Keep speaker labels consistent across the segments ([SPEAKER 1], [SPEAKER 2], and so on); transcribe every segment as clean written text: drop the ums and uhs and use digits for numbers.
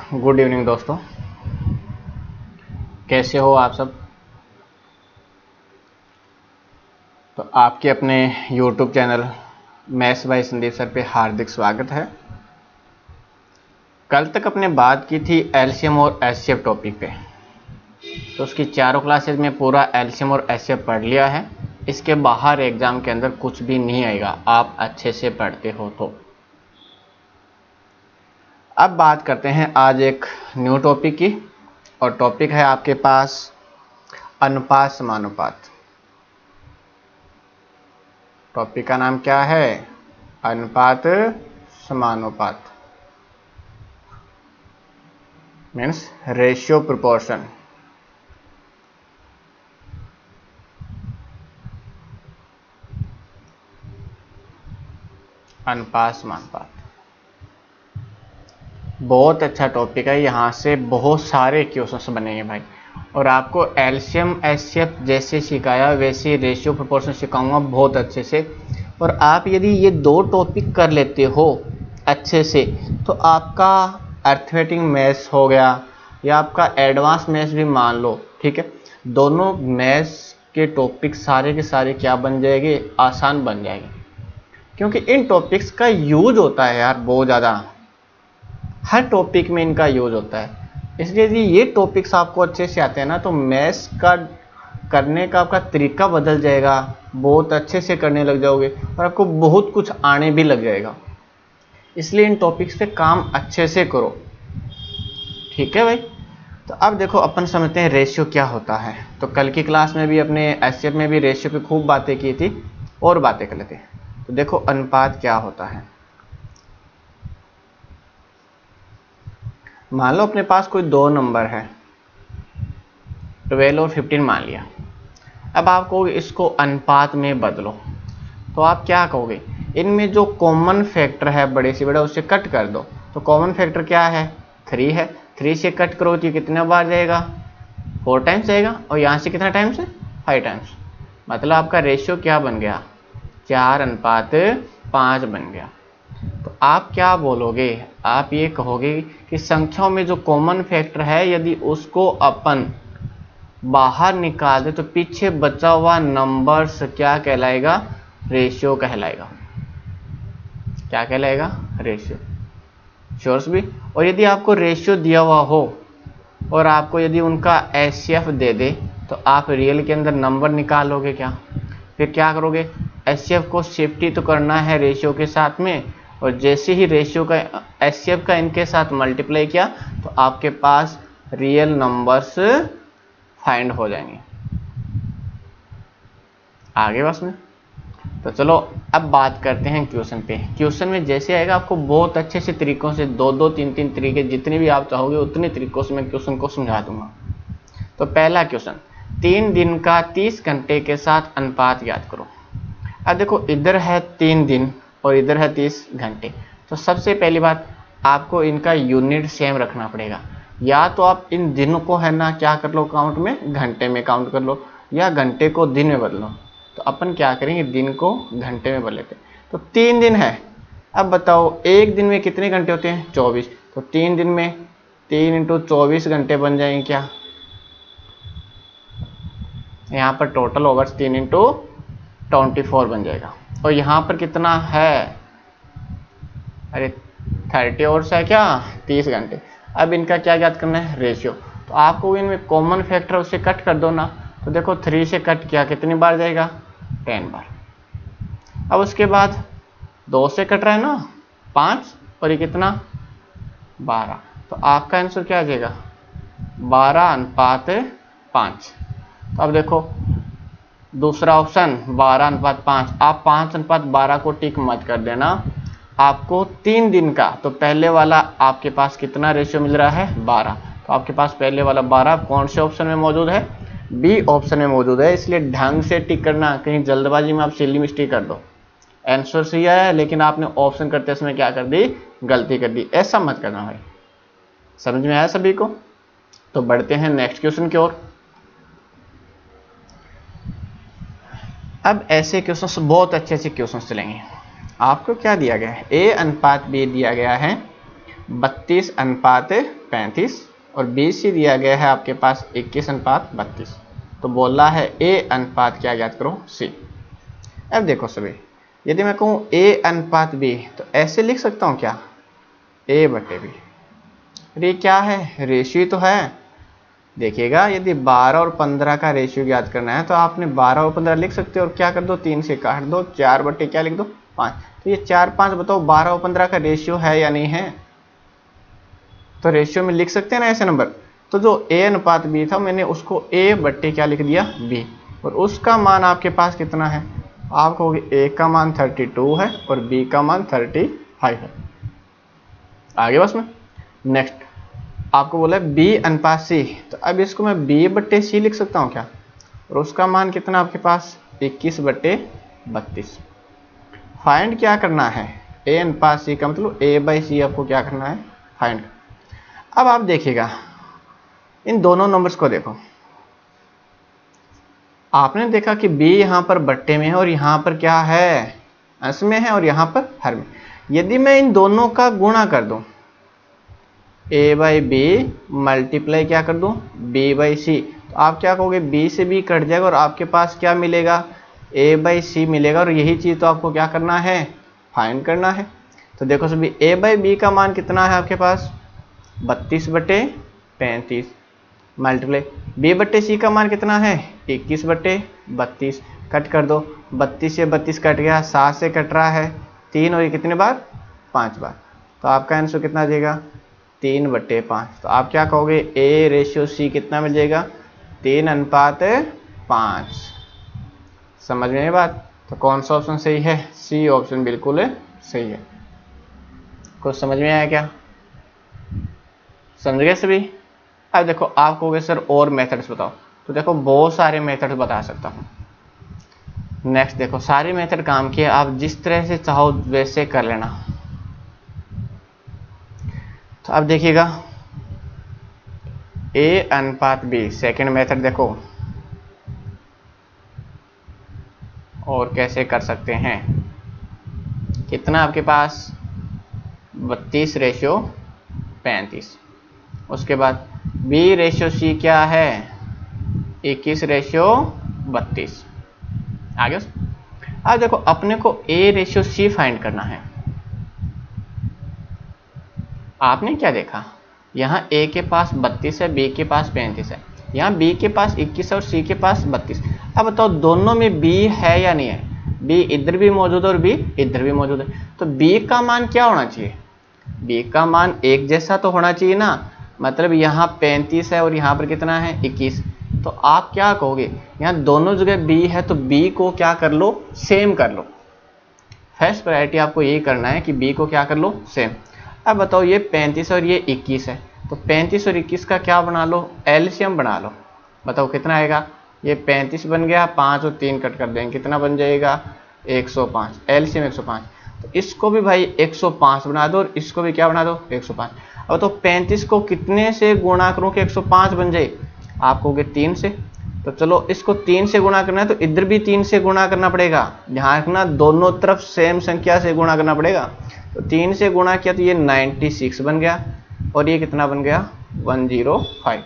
[SPEAKER 1] Good evening दोस्तों, कैसे हो आप सब। तो आपके अपने YouTube channel maths by Sandeep sir पे हार्दिक स्वागत है। कल तक अपने बात की थी एलसीएम और एचसीएफ टॉपिक पे, तो उसकी चारों क्लासेज में पूरा एलसीएम और एचसीएफ पढ़ लिया है। इसके बाहर एग्जाम के अंदर कुछ भी नहीं आएगा, आप अच्छे से पढ़ते हो तो। अब बात करते हैं आज एक न्यू टॉपिक की, और टॉपिक है आपके पास अनुपात समानुपात। टॉपिक का नाम क्या है? अनुपात समानुपात, मीन्स रेशियो प्रोपोर्शन। अनुपात समानुपात बहुत अच्छा टॉपिक है, यहाँ से बहुत सारे क्वेश्चंस बनेंगे भाई। और आपको एलसीएम एचसीएफ जैसे सिखाया वैसे रेशियो प्रोपोर्शन सिखाऊंगा बहुत अच्छे से। और आप यदि ये दो टॉपिक कर लेते हो अच्छे से तो आपका अर्थमेटिक मैथ्स हो गया या आपका एडवांस मैथ्स भी मान लो, ठीक है, दोनों मैथ्स के टॉपिक सारे के सारे क्या बन जाएंगे? आसान बन जाएंगे, क्योंकि इन टॉपिक्स का यूज होता है यार बहुत ज़्यादा, हर टॉपिक में इनका यूज होता है। इसलिए यदि ये टॉपिक्स आपको अच्छे से आते हैं ना तो मैथ्स का करने का आपका तरीका बदल जाएगा, बहुत अच्छे से करने लग जाओगे और आपको बहुत कुछ आने भी लग जाएगा। इसलिए इन टॉपिक्स पे काम अच्छे से करो, ठीक है भाई। तो अब देखो अपन समझते हैं रेशियो क्या होता है। तो कल की क्लास में भी अपने एचसीएफ में भी रेशियो पे खूब बातें की थी, और बातें कर लेते हैं। तो देखो अनुपात क्या होता है। मान लो अपने पास कोई दो नंबर है, 12 और 15 मान लिया। अब आप कहोगे इसको अनुपात में बदलो, तो आप क्या कहोगे? इनमें जो कॉमन फैक्टर है बड़े से बड़ा उससे कट कर दो। तो कॉमन फैक्टर क्या है? 3 है। 3 से कट करो तो कितने बार जाएगा? 4 टाइम्स जाएगा। और यहाँ से कितना टाइम्स है? 5 टाइम्स। मतलब आपका रेशियो क्या बन गया? 4:5 बन गया। तो आप क्या बोलोगे? आप ये कहोगे कि संख्याओं में जो कॉमन फैक्टर है यदि उसको अपन बाहर निकाल दे तो पीछे बचा हुआ नंबर्स क्या कहलाएगा? रेशियो कहलाएगा। क्या कहलाएगा? रेशियो। श्योर्स भी। और यदि आपको रेशियो दिया हुआ हो और आपको यदि उनका एचसीएफ दे दे तो आप रियल के अंदर नंबर निकालोगे क्या? फिर क्या करोगे? एचसीएफ को शिफ्ट तो करना है रेशियो के साथ में, और जैसे ही रेशियो का एचसीएफ का इनके साथ मल्टीप्लाई किया तो आपके पास रियल नंबर्स फाइंड हो जाएंगे। आगे बस में। तो चलो अब बात करते हैं क्वेश्चन पे। क्वेश्चन में जैसे आएगा आपको बहुत अच्छे से तरीकों से दो तीन तरीके जितने भी आप चाहोगे उतने तरीकों से मैं क्वेश्चन को समझा दूंगा। तो पहला क्वेश्चन, 3 दिन का 30 घंटे के साथ अनुपात याद करो। अब देखो इधर है 3 दिन और इधर है 30 घंटे। तो सबसे पहली बात आपको इनका यूनिट सेम रखना पड़ेगा। या तो आप इन दिनों को है ना क्या कर लो काउंट में, घंटे में काउंट कर लो, या घंटे को दिन में बदलो। तो अपन क्या करेंगे? दिन को घंटे में बदल लेते हैं। तो 3 दिन है। अब बताओ एक दिन में कितने घंटे होते हैं? 24। तो 3 दिन में 3 × 24 घंटे बन जाएंगे क्या? यहाँ पर टोटल ओवर्स 3 × 24 बन जाएगा। और यहाँ पर कितना है? अरे 30 आवर्स है क्या? 30 घंटे। अब इनका क्या याद करना है? रेशियो। तो आपको इनमें कॉमन फैक्टर उससे कट कर दो ना। तो देखो 3 से कट किया कितनी बार जाएगा? 10 बार। अब उसके बाद 2 से कट रहा है ना 5, और ये कितना? 12। तो आपका आंसर क्या आ जाएगा? 12:5। तो अब देखो दूसरा ऑप्शन 12:5। आप 5:12 को टिक मत कर देना। आपको 3 दिन का, तो पहले वाला आपके पास कितना रेशियो मिल रहा है? 12। तो आपके पास पहले वाला 12 कौन से ऑप्शन में मौजूद है? बी ऑप्शन में मौजूद है। इसलिए ढंग से टिक करना, कहीं जल्दबाजी में आप सिली मिस्टेक कर दो। आंसर सही है लेकिन आपने ऑप्शन करते समय क्या कर दी? गलती कर दी। ऐसा मत करना भाई। समझ में आया सभी को? तो बढ़ते हैं नेक्स्ट क्वेश्चन की ओर। अब ऐसे क्वेश्चंस बहुत अच्छे क्वेश्चंस चलेंगे। आपको क्या दिया गया है? A/B दिया गया है 32:8 35 और बी सी दिया गया है आपके पास 21:32। तो बोल रहा है ए अनुपात क्या ज्ञात करो सी। अब देखो सभी, यदि मैं कहूँ ए अनुपात बी तो ऐसे लिख सकता हूँ क्या, ए बटे बी। ये क्या है, रेशियो तो है। देखिएगा यदि 12 और 15 का रेशियो ज्ञात करना है तो आपने 12 और 15 लिख सकते हो और क्या कर दो 3 से काट दो, 4 बटे क्या लिख दो 5। तो ये 4 5 बताओ 12 और 15 का रेशियो है या नहीं है, तो रेशियो में लिख सकते हैं ना ऐसे नंबर। तो जो ए अनुपात बी था मैंने उसको ए बट्टे क्या लिख दिया बी, और उसका मान आपके पास कितना है, आप कहोगे ए का मान 32 है और बी का मान 35 है। आगे बस में नेक्स्ट आपको बोला बी अनुपात सी, तो अब इसको मैं बी बट्टे सी लिख सकता हूँ क्या, और उसका मान कितना आपके पास 21/32। फाइंड क्या करना है, ए अनुपात सी का मतलब ए बाई सी आपको क्या करना है फाइंड। अब आप देखिएगा इन दोनों नंबर्स को देखो, आपने देखा कि b यहाँ पर बट्टे में है और यहाँ पर क्या है अंश में है और यहाँ पर हर में। यदि मैं इन दोनों का गुणा कर दूं a बाई बी मल्टीप्लाई क्या कर दूं b बाई सी, तो आप क्या कहोगे b से b कट जाएगा और आपके पास क्या मिलेगा a बाई सी मिलेगा, और यही चीज़ तो आपको क्या करना है फाइंड करना है। तो देखो सभी a बाई बी का मान कितना है आपके पास 32/35 मल्टीप्लाई बी बट्टे सी का मान कितना है 21/32, कट कर दो 32 से 32 कट गया, 7 से कट रहा है 3 और ये कितने बार 5 बार, तो आपका आंसर कितना आ जाएगा 3/5। तो आप क्या कहोगे ए रेशियो सी कितना मिल जाएगा 3:5। समझ में ये बात, तो कौन सा ऑप्शन सही है, सी ऑप्शन बिल्कुल सही है। कुछ समझ में आया क्या, समझ गए सभी। अब देखो आप कहोगे सर और मेथड्स बताओ, तो देखो बहुत सारे मेथड्स बता सकता हूँ। नेक्स्ट देखो सारे मेथड काम किए, आप जिस तरह से चाहो वैसे कर लेना। तो अब देखिएगा ए अनुपात बी सेकंड मेथड देखो और कैसे कर सकते हैं। कितना आपके पास 32/35, उसके बाद b रेशियो सी क्या है 21/32। आगे अब देखो अपने को a रेशियो सी फाइंड करना है। आपने क्या देखा यहाँ a के पास 32 है, b के पास 35 है, यहाँ b के पास 21 है और c के पास 32। अब बताओ दोनों में b है या नहीं है, b इधर भी मौजूद है और b इधर भी मौजूद है, तो b का मान क्या होना चाहिए, b का मान एक जैसा तो होना चाहिए ना। मतलब यहाँ 35 है और यहाँ पर कितना है 21, तो आप क्या कहोगे यहाँ दोनों जगह b है तो b को क्या कर लो सेम कर लो। फर्स्ट प्रायोरिटी आपको यही करना है कि b को क्या कर लो सेम। अब बताओ ये 35 और ये 21 है, तो 35 और 21 का क्या बना लो एलसीएम बना लो। बताओ कितना आएगा, ये 35 बन गया, 5 और 3 कट कर देंगे कितना बन जाएगा 105, एलसीएम 105। तो इसको भी भाई 105 बना दो और इसको भी क्या बना दो 105। अब तो 35 को कितने से गुणा करूं कि 105 बन जाए, आप कहोगे 3 से। तो चलो इसको 3 से गुणा करना है तो इधर भी 3 से गुणा करना पड़ेगा, ध्यान रखना दोनों तरफ सेम संख्या से गुणा करना पड़ेगा। तो 3 से गुणा किया तो ये 96 बन गया और ये कितना बन गया 105।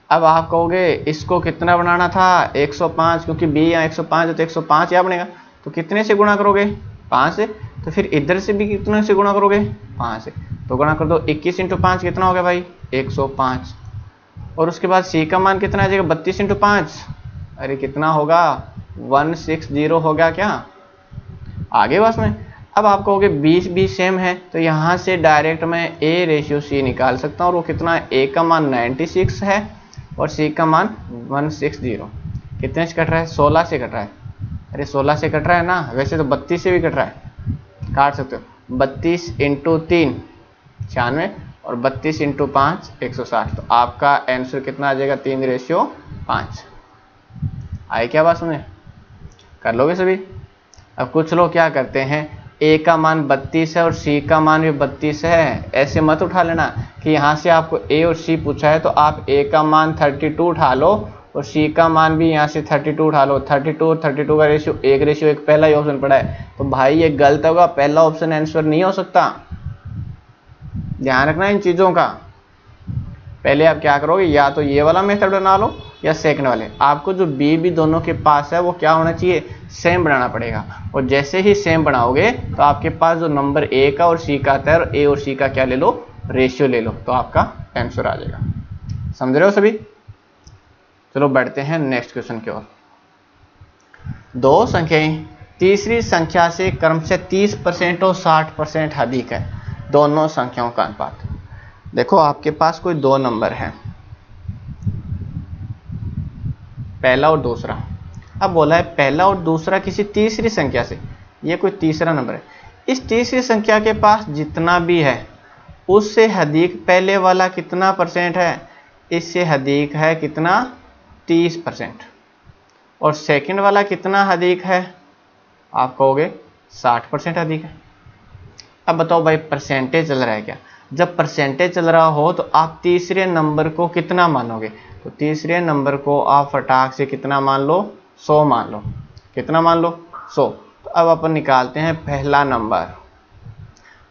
[SPEAKER 1] अब आप कहोगे इसको कितना बनाना था 105, क्योंकि b यहाँ 105 है तो 105 यहाँ बनेगा, तो कितने से गुणा करोगे 5 से। तो फिर इधर से भी कितने से गुणा करोगे 5 से, तो गुणा कर दो 21 × 5 कितना हो गया भाई 105। और उसके बाद c का मान कितना आ जाएगा 32 × 5, अरे कितना होगा 160 हो गया क्या। आगे बस में अब आप कहोगे 20 भी सेम है, तो यहाँ से डायरेक्ट मैं a रेशियो c निकाल सकता हूँ, और वो कितना है a का मान 96 है और c का मान 160। कितने से कट रहा है 16 से कट रहा है, अरे 16 से कट रहा है ना, वैसे तो 32 से भी कट रहा है, काट सकते हो 32 × 3 96 और 32 × 5 160। तो आपका आंसर कितना आ जाएगा 3/5। आए क्या बात सुने, कर लोगे सभी। अब कुछ लोग क्या करते हैं a का मान 32 है और c का मान भी 32 है, ऐसे मत उठा लेना कि यहाँ से आपको a और c पूछा है तो आप a का मान 32 उठा लो और c का मान भी यहाँ से 32 उठा लो। 32 और 32 का रेशियो 1/1 पहला ही ऑप्शन पड़ा है, तो भाई ये गलत होगा, पहला ऑप्शन आंसर नहीं हो सकता। ध्यान रखना इन चीज़ों का। पहले आप क्या करोगे, या तो ये वाला मेथड बना लो या सेकंड वाले। आपको जो बी दोनों के पास है वो क्या होना चाहिए, सेम बनाना पड़ेगा। और जैसे ही सेम बनाओगे तो आपके पास जो नंबर ए का और सी का आता है, और ए और सी का क्या ले लो, रेशियो ले लो, तो आपका आंसर आ जाएगा। समझ रहे हो सभी? चलो बढ़ते हैं नेक्स्ट क्वेश्चन की ओर। दो संख्याएं तीसरी संख्या से क्रमशः 30% और 60% अधिक है, दोनों संख्याओं का अनुपात। देखो आपके पास कोई दो नंबर है, पहला और दूसरा। अब बोला है पहला और दूसरा किसी तीसरी संख्या से, ये कोई तीसरा नंबर है। इस तीसरी संख्या के पास जितना भी है उससे अधिक पहले वाला कितना परसेंट है, इससे अधिक है कितना, 30%। और सेकंड वाला कितना अधिक है, आप कहोगे 60% अधिक है। अब बताओ भाई परसेंटेज चल रहा है क्या? जब परसेंटेज चल रहा हो तो आप तीसरे नंबर को कितना मानोगे, तो तीसरे नंबर को आप फटाक से कितना मान लो, 100 मान लो। कितना मान लो, 100। तो अब अपन निकालते हैं पहला नंबर।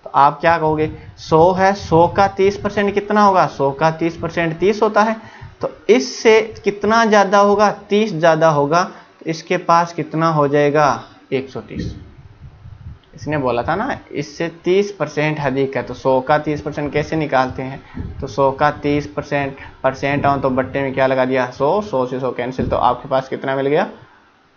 [SPEAKER 1] तो आप क्या कहोगे, 100 है, 100 का 30% कितना होगा, 100 का 30% 30 होता है। तो इससे कितना ज़्यादा होगा, 30 ज़्यादा होगा। तो इसके पास कितना हो जाएगा, 130। इसने बोला था ना इससे 30% अधिक है, तो 100 का 30% कैसे निकालते हैं, तो 100 का 30% परसेंट आओ तो बट्टे में क्या लगा दिया, 100 से 100 कैंसिल, तो आपके पास कितना मिल गया,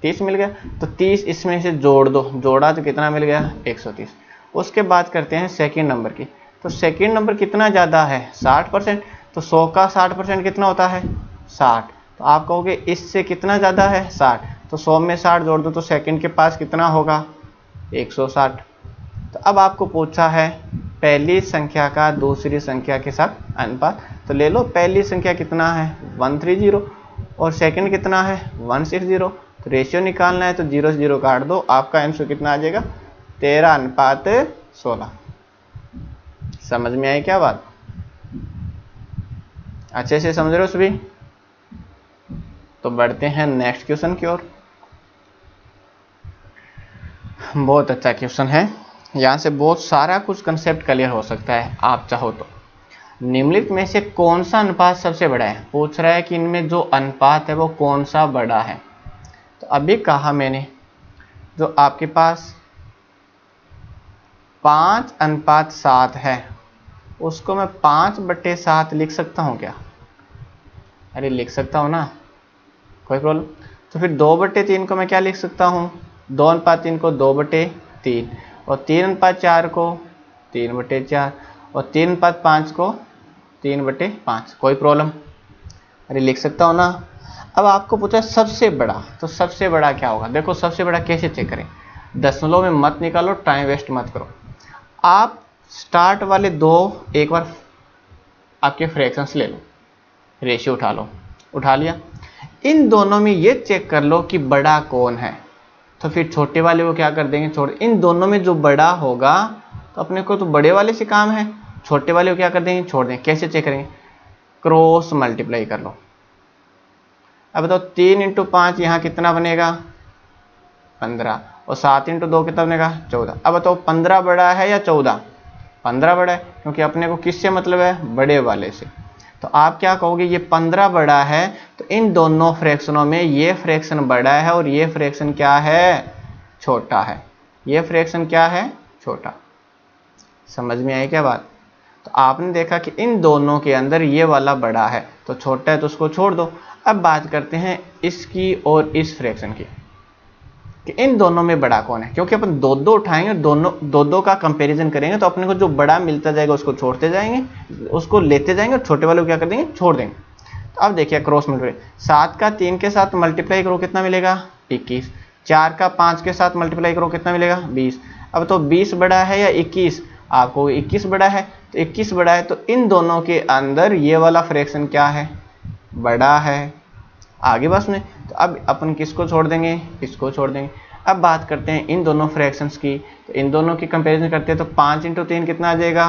[SPEAKER 1] 30 मिल गया। तो 30 इसमें से जोड़ दो, जोड़ा तो कितना मिल गया, 130। उसके बाद करते हैं सेकंड नंबर की। तो सेकंड नंबर कितना ज़्यादा है, 60%। तो 100 का 60% कितना होता है, 60। तो आप कहोगे इससे कितना ज़्यादा है, 60। तो 100 में 60 जोड़ दो तो सेकंड के पास कितना होगा, 160। तो अब आपको पूछा है पहली संख्या का दूसरी संख्या के साथ अनुपात। तो ले लो पहली संख्या कितना है, 130, और सेकंड कितना है, 160। तो रेशियो निकालना है तो 0 से 0 काट दो, आपका आंसर कितना आ जाएगा, 13:16। समझ में आई क्या बात, अच्छे से समझ रहे हो सभी? तो बढ़ते हैं नेक्स्ट क्वेश्चन की ओर। बहुत अच्छा क्वेश्चन है, यहाँ से बहुत सारा कुछ कंसेप्ट क्लियर हो सकता है आप चाहो तो। निम्नलिखित में से कौन सा अनुपात सबसे बड़ा है, पूछ रहा है कि इनमें जो अनुपात है वो कौन सा बड़ा है। तो अभी कहा मैंने जो आपके पास 5:7 है उसको मैं 5/7 लिख सकता हूँ क्या, अरे लिख सकता हूँ ना, कोई प्रॉब्लम। तो फिर 2/3 को मैं क्या लिख सकता हूँ, 2:3 को 2/3, और 3:4 को 3/4, और 3:5 को 3/5, कोई प्रॉब्लम, अरे लिख सकता हूँ ना। अब आपको पूछा सबसे बड़ा, तो सबसे बड़ा क्या होगा। देखो सबसे बड़ा कैसे चेक करें, दशमलव में मत निकालो, टाइम वेस्ट मत करो। आप स्टार्ट वाले दो एक बार आपके फ्रैक्शंस ले लो, रेशियो उठा लो, उठा लिया। इन दोनों में ये चेक कर लो कि बड़ा कौन है, तो फिर छोटे वाले को क्या कर देंगे, छोड़। इन दोनों में जो बड़ा होगा तो अपने को तो बड़े वाले से काम है, छोटे वाले को क्या कर देंगे, छोड़ देंगे। कैसे चेक करेंगे, क्रॉस मल्टीप्लाई कर लो। अब बताओ 3 × 5 यहाँ कितना बनेगा, 15, और 7 × 2 कितना बनेगा, 14। अब बताओ 15 बड़ा है या 14, 15 बड़ा है, क्योंकि अपने को किससे मतलब है, बड़े वाले से। तो आप क्या कहोगे, ये 15 बड़ा है, तो इन दोनों फ्रैक्शनों में ये फ्रैक्शन बड़ा है और ये फ्रैक्शन क्या है, छोटा है। ये फ्रैक्शन क्या है, छोटा। समझ में आई क्या बात। तो आपने देखा कि इन दोनों के अंदर ये वाला बड़ा है, तो छोटा है तो उसको छोड़ दो। अब बात करते हैं इसकी और इस फ्रैक्शन की, कि इन दोनों में बड़ा कौन है। क्योंकि अपन दो दो उठाएंगे, दोनों दो का कंपैरिजन करेंगे, तो अपने को जो बड़ा मिलता जाएगा उसको छोड़ते जाएंगे, उसको लेते जाएंगे, और छोटे वाले को क्या कर देंगे, छोड़ देंगे। तो अब देखिए क्रॉस मल्टीप्लाई, 7 का 3 के साथ मल्टीप्लाई करो कितना मिलेगा, 21। 4 का 5 के साथ मल्टीप्लाई करो कितना मिलेगा, 20। अब तो 20 बड़ा है या 21, आपको 21 बड़ा है, तो 21 बड़ा है, तो इन दोनों के अंदर ये वाला फ्रैक्शन क्या है, बड़ा है। आगे बस में, तो अब अपन किसको छोड़ देंगे, इसको छोड़ देंगे। अब बात करते हैं इन दोनों फ्रैक्शंस की, तो इन दोनों की कंपैरिजन करते हैं, तो 5 × 3 कितना आ जाएगा,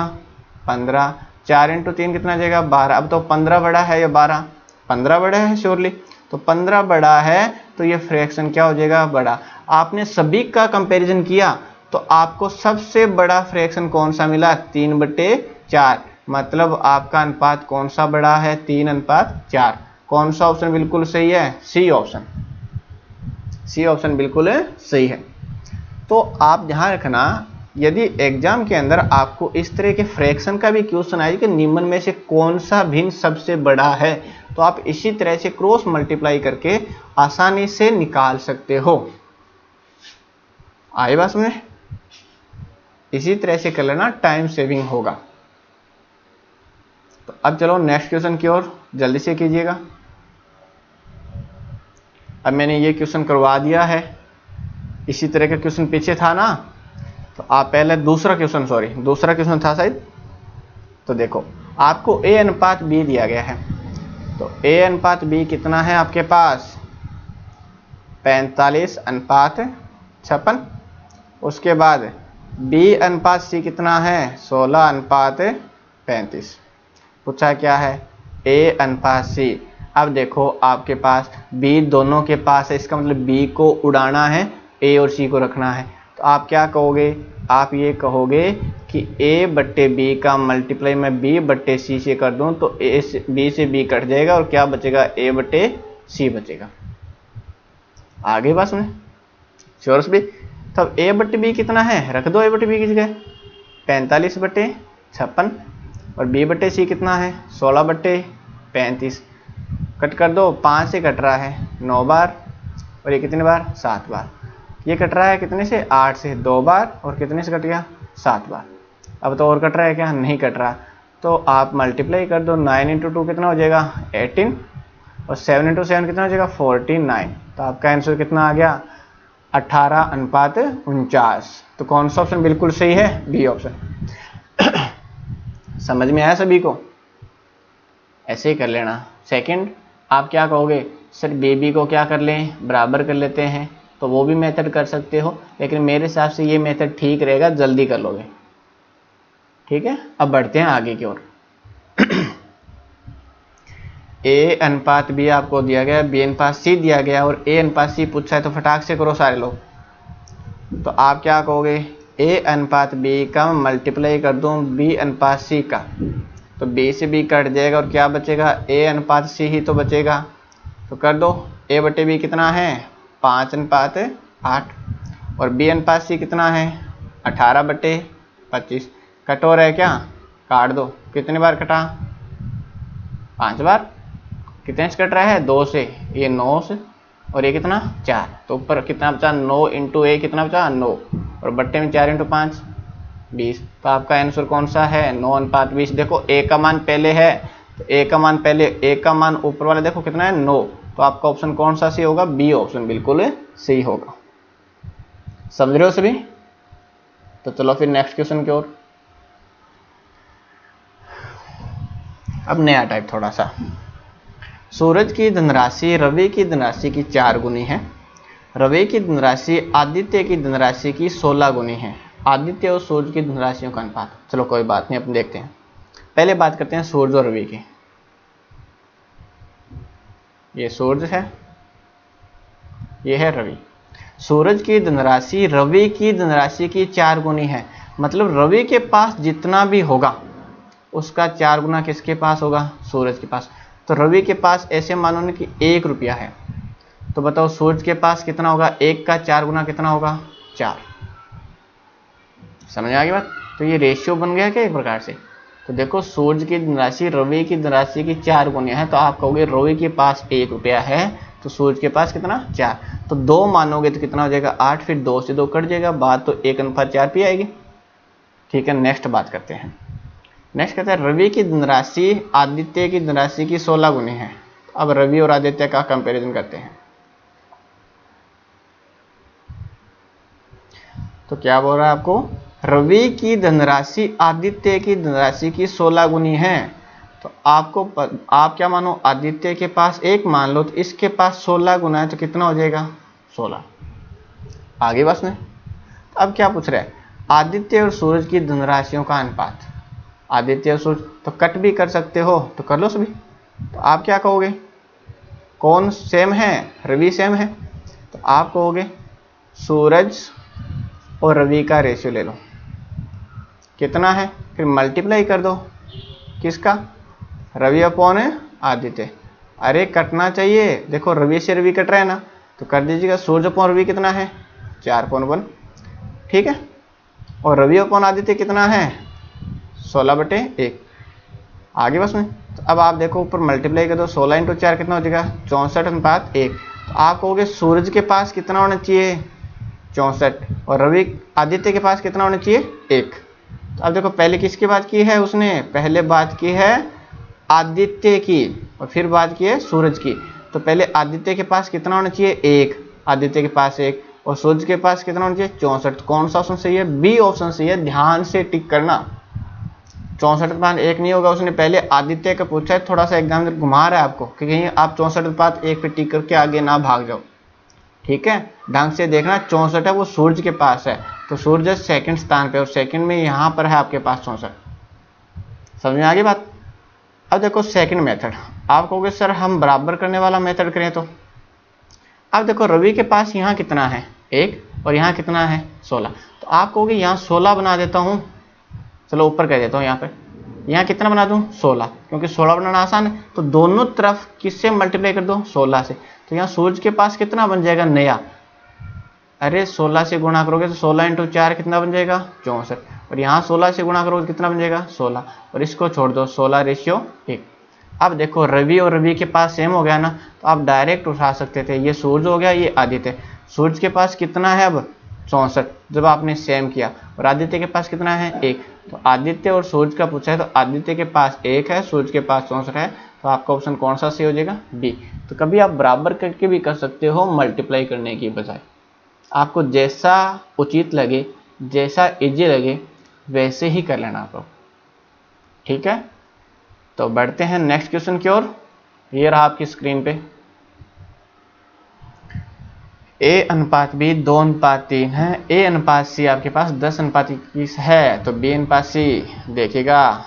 [SPEAKER 1] 15। 4 × 3 कितना आ जाएगा, 12। अब तो 15 बड़ा है या 12, 15 बड़ा है श्योरली। तो 15 बड़ा है तो ये फ्रैक्शन क्या हो जाएगा, बड़ा। आपने सभी का कंपैरिजन किया तो आपको सबसे बड़ा फ्रैक्शन कौन सा मिला, 3/4। मतलब आपका अनुपात कौन सा बड़ा है, 3:4। कौन सा ऑप्शन बिल्कुल सही है, सी ऑप्शन। सी ऑप्शन बिल्कुल सही है। तो आप ध्यान रखना, यदि एग्जाम के अंदर आपको इस तरह के फ्रैक्शन का भी क्वेश्चन आए कि निम्न में से कौन सा भिन्न सबसे बड़ा है, तो आप इसी तरह से क्रॉस मल्टीप्लाई करके आसानी से निकाल सकते हो। आई बात समझ? इसी तरह से कर लेना, टाइम सेविंग होगा। तो अब चलो नेक्स्ट क्वेश्चन की ओर जल्दी से कीजिएगा। अब मैंने ये क्वेश्चन करवा दिया है, इसी तरह का क्वेश्चन पीछे था ना, तो आप पहले दूसरा क्वेश्चन था शायद। तो देखो आपको a अनुपात b दिया गया है, तो a अनुपात b कितना है आपके पास, 45:56। उसके बाद b अनुपात c कितना है, 16:35। पूछा क्या है, a अनुपात c। अब देखो आपके पास b दोनों के पास है, इसका मतलब b को उड़ाना है, a और c को रखना है। तो आप क्या कहोगे, आप ये कहोगे कि a बट्टे b का मल्टीप्लाई मैं b बट्टे c से कर दूं तो b से b कट जाएगा और क्या बचेगा, a बट्टे c बचेगा। आगे बात सुने श्योर भी। तब a बट्टे b कितना है, रख दो a बट्टे b की जगह 45/56 और b बट्टे c कितना है 16/35। कट कर दो, 5 से कट रहा है 9 बार और ये कितने बार 7 बार। ये कट रहा है कितने से, 8 से 2 बार और कितने से कट गया 7 बार। अब तो और कट रहा है क्या, नहीं कट रहा। तो आप मल्टीप्लाई कर दो, 9 × 2 कितना हो जाएगा 18 और 7 × 7 कितना हो जाएगा 49। तो आपका आंसर कितना आ गया 18:49। तो कौन सा ऑप्शन बिल्कुल सही है, बी ऑप्शन। समझ में आया सभी को, ऐसे ही कर लेना। सेकंड आप क्या कहोगे, सर बेबी को क्या कर लें, बराबर कर लेते हैं, तो वो भी मेथड कर सकते हो, लेकिन मेरे हिसाब से ये मेथड ठीक रहेगा, जल्दी कर लोगे। ठीक है, अब बढ़ते हैं आगे की ओर। a अनुपात b आपको दिया गया, b अनुपात c दिया गया और a अनुपात c पूछा है, तो फटाक से करो सारे लोग। तो आप क्या कहोगे, a अनुपात b का मल्टीप्लाई कर दूं b अनुपात c का, तो b से b कट जाएगा और क्या बचेगा, a अनुपात c ही तो बचेगा। तो कर दो, a बटे b कितना है 5:8 और b अनुपात c कितना है 18/25। कट हो रहा है क्या, काट दो। कितने बार कटा, 5 बार। कितने से कट रहा है, 2 से, ये 9 से और ये कितना 4। तो ऊपर कितना बचा, 9 × a कितना बचा 9 और बट्टे में 4 × 5 20। तो आपका आंसर कौन सा है, 9:20। देखो a का मान पहले है, तो a का मान पहले, a का मान ऊपर वाला देखो कितना है 9। तो आपका ऑप्शन कौन सा सही होगा, बी ऑप्शन बिल्कुल सही होगा। समझ रहे हो सभी। तो चलो फिर नेक्स्ट क्वेश्चन की ओर। अब नया टाइप थोड़ा सा, सूरज की धनराशि रवि की धनराशि की 4 गुनी है, रवि की धनराशि आदित्य की धनराशि की 16 गुनी है। आदित्य और सूरज की धनराशियों का अनुपात। चलो कोई बात नहीं, अपन देखते हैं। पहले बात करते हैं सूरज और रवि की। ये सूरज है, ये है रवि। सूरज की धनराशि रवि की धनराशि की 4 गुनी है, मतलब रवि के पास जितना भी होगा उसका 4 गुना किसके पास होगा, सूरज के पास। तो रवि के पास ऐसे मानो ना कि 1 रुपया है, तो बताओ सूरज के पास कितना होगा, 1 का 4 गुना कितना होगा 4। समझ आ गई बात। तो ये रेशियो बन गया क्या एक प्रकार से। तो देखो सूरज की धनराशि रवि की धनराशि की 4 गुनी है, तो आप कहोगे रवि के पास 1 रुपया है तो सूरज के पास कितना 4। तो 2 मानोगे तो कितना हो जाएगा 8, फिर 2 से 2 कट जाएगा, बात तो 1:4 पे आएगी। ठीक है, नेक्स्ट बात करते हैं। नेक्स्ट कहते हैं रवि की धनराशि आदित्य की धनराशि की 16 गुनी है। अब रवि और आदित्य का कंपैरिजन करते हैं। तो क्या बोल रहा है आपको, रवि की धनराशि आदित्य की धनराशि की 16 गुनी है। तो आप क्या मानो, आदित्य के पास 1 मान लो, तो इसके पास 16 गुना है, तो कितना हो जाएगा 16। आगे बस में अब क्या पूछ रहा है, आदित्य और सूरज की धनराशियों का अनुपात। आदित्य और सूरज तो कट भी कर सकते हो, तो कर लो सभी। तो आप क्या कहोगे, कौन सेम है, रवि सेम है, तो आप कहोगे सूरज और रवि का रेशियो ले लो, कितना है, फिर मल्टीप्लाई कर दो किसका? रवि अपॉन आदित्य। अरे कटना चाहिए, देखो रवि से रवि कट रहा है ना, तो कर दीजिएगा। सूर्य अपॉन रवि कितना है? 4/1, ठीक है। और रवि अपॉन आदित्य कितना है? 16/1। आगे बस में, तो अब आप देखो ऊपर मल्टीप्लाई कर दो, 16 × 4 कितना हो जाएगा? 64/1। तो आप कहोगे सूरज के पास कितना होना चाहिए? 64। और रवि आदित्य के पास कितना होना चाहिए? 1। तो अब देखो पहले किसकी बात की है उसने? पहले बात की है आदित्य की, और फिर बात की है सूरज की। तो पहले आदित्य के पास कितना होना चाहिए? 1। आदित्य के पास 1, और सूरज के पास कितना होना चाहिए? 64। कौन सा ऑप्शन सही है? बी ऑप्शन सही है, ध्यान से टिक करना। 64/1 नहीं होगा, उसने पहले आदित्य का पूछा है, थोड़ा सा एग्जाम घुमा रहा है आपको कि कहीं आप 64/1 पे टिक करके आगे ना भाग जाओ, ठीक है। ढंग से देखना, 64 है वो सूरज के पास है, तो सूरज सेकंड स्थान पे, और सेकंड में यहाँ पर है आपके पास 64। समझ में आ गई बात? अब देखो सेकंड मेथड, आप कहोगे सर हम बराबर करने वाला मेथड करें तो। अब देखो रवि के पास यहाँ कितना है? 1, और यहाँ कितना है? 16। तो आप कहोगे यहाँ 16 बना देता हूँ, चलो ऊपर कह देता हूँ यहाँ पे, यहाँ कितना बना दूँ? 16, क्योंकि 16 बनाना आसान है। तो दोनों तरफ किससे मल्टीप्लाई कर दो? 16 से। तो यहाँ सूरज के पास कितना बन जाएगा? नया। अरे 16 से गुणा करोगे तो 16 × 4 कितना बन जाएगा? 64। और यहाँ 16 से गुणा करोगे कितना बन जाएगा? 16। और इसको छोड़ दो, 16/1। अब देखो रवि और रवि के पास सेम हो गया ना, तो आप डायरेक्ट उठा सकते थे, ये सूरज हो गया, ये आदित्य। सूरज के पास कितना है अब? 64, जब आपने सेम किया। और आदित्य के पास कितना है? 1। तो आदित्य और सूरज का पूछा है, तो आदित्य के पास 1 है, सूरज के पास 64 है, तो आपका ऑप्शन कौन सा सही हो जाएगा? बी। तो कभी आप बराबर करके भी कर सकते हो मल्टीप्लाई करने की बजाय, आपको जैसा उचित लगे, जैसा इजी लगे वैसे ही कर लेना आप लोग, ठीक है। तो बढ़ते हैं नेक्स्ट क्वेश्चन की ओर। ये रहा आपकी स्क्रीन पे, A/B 2/3 है। A/C आपके पास 10/20 है, तो B/C देखिएगा,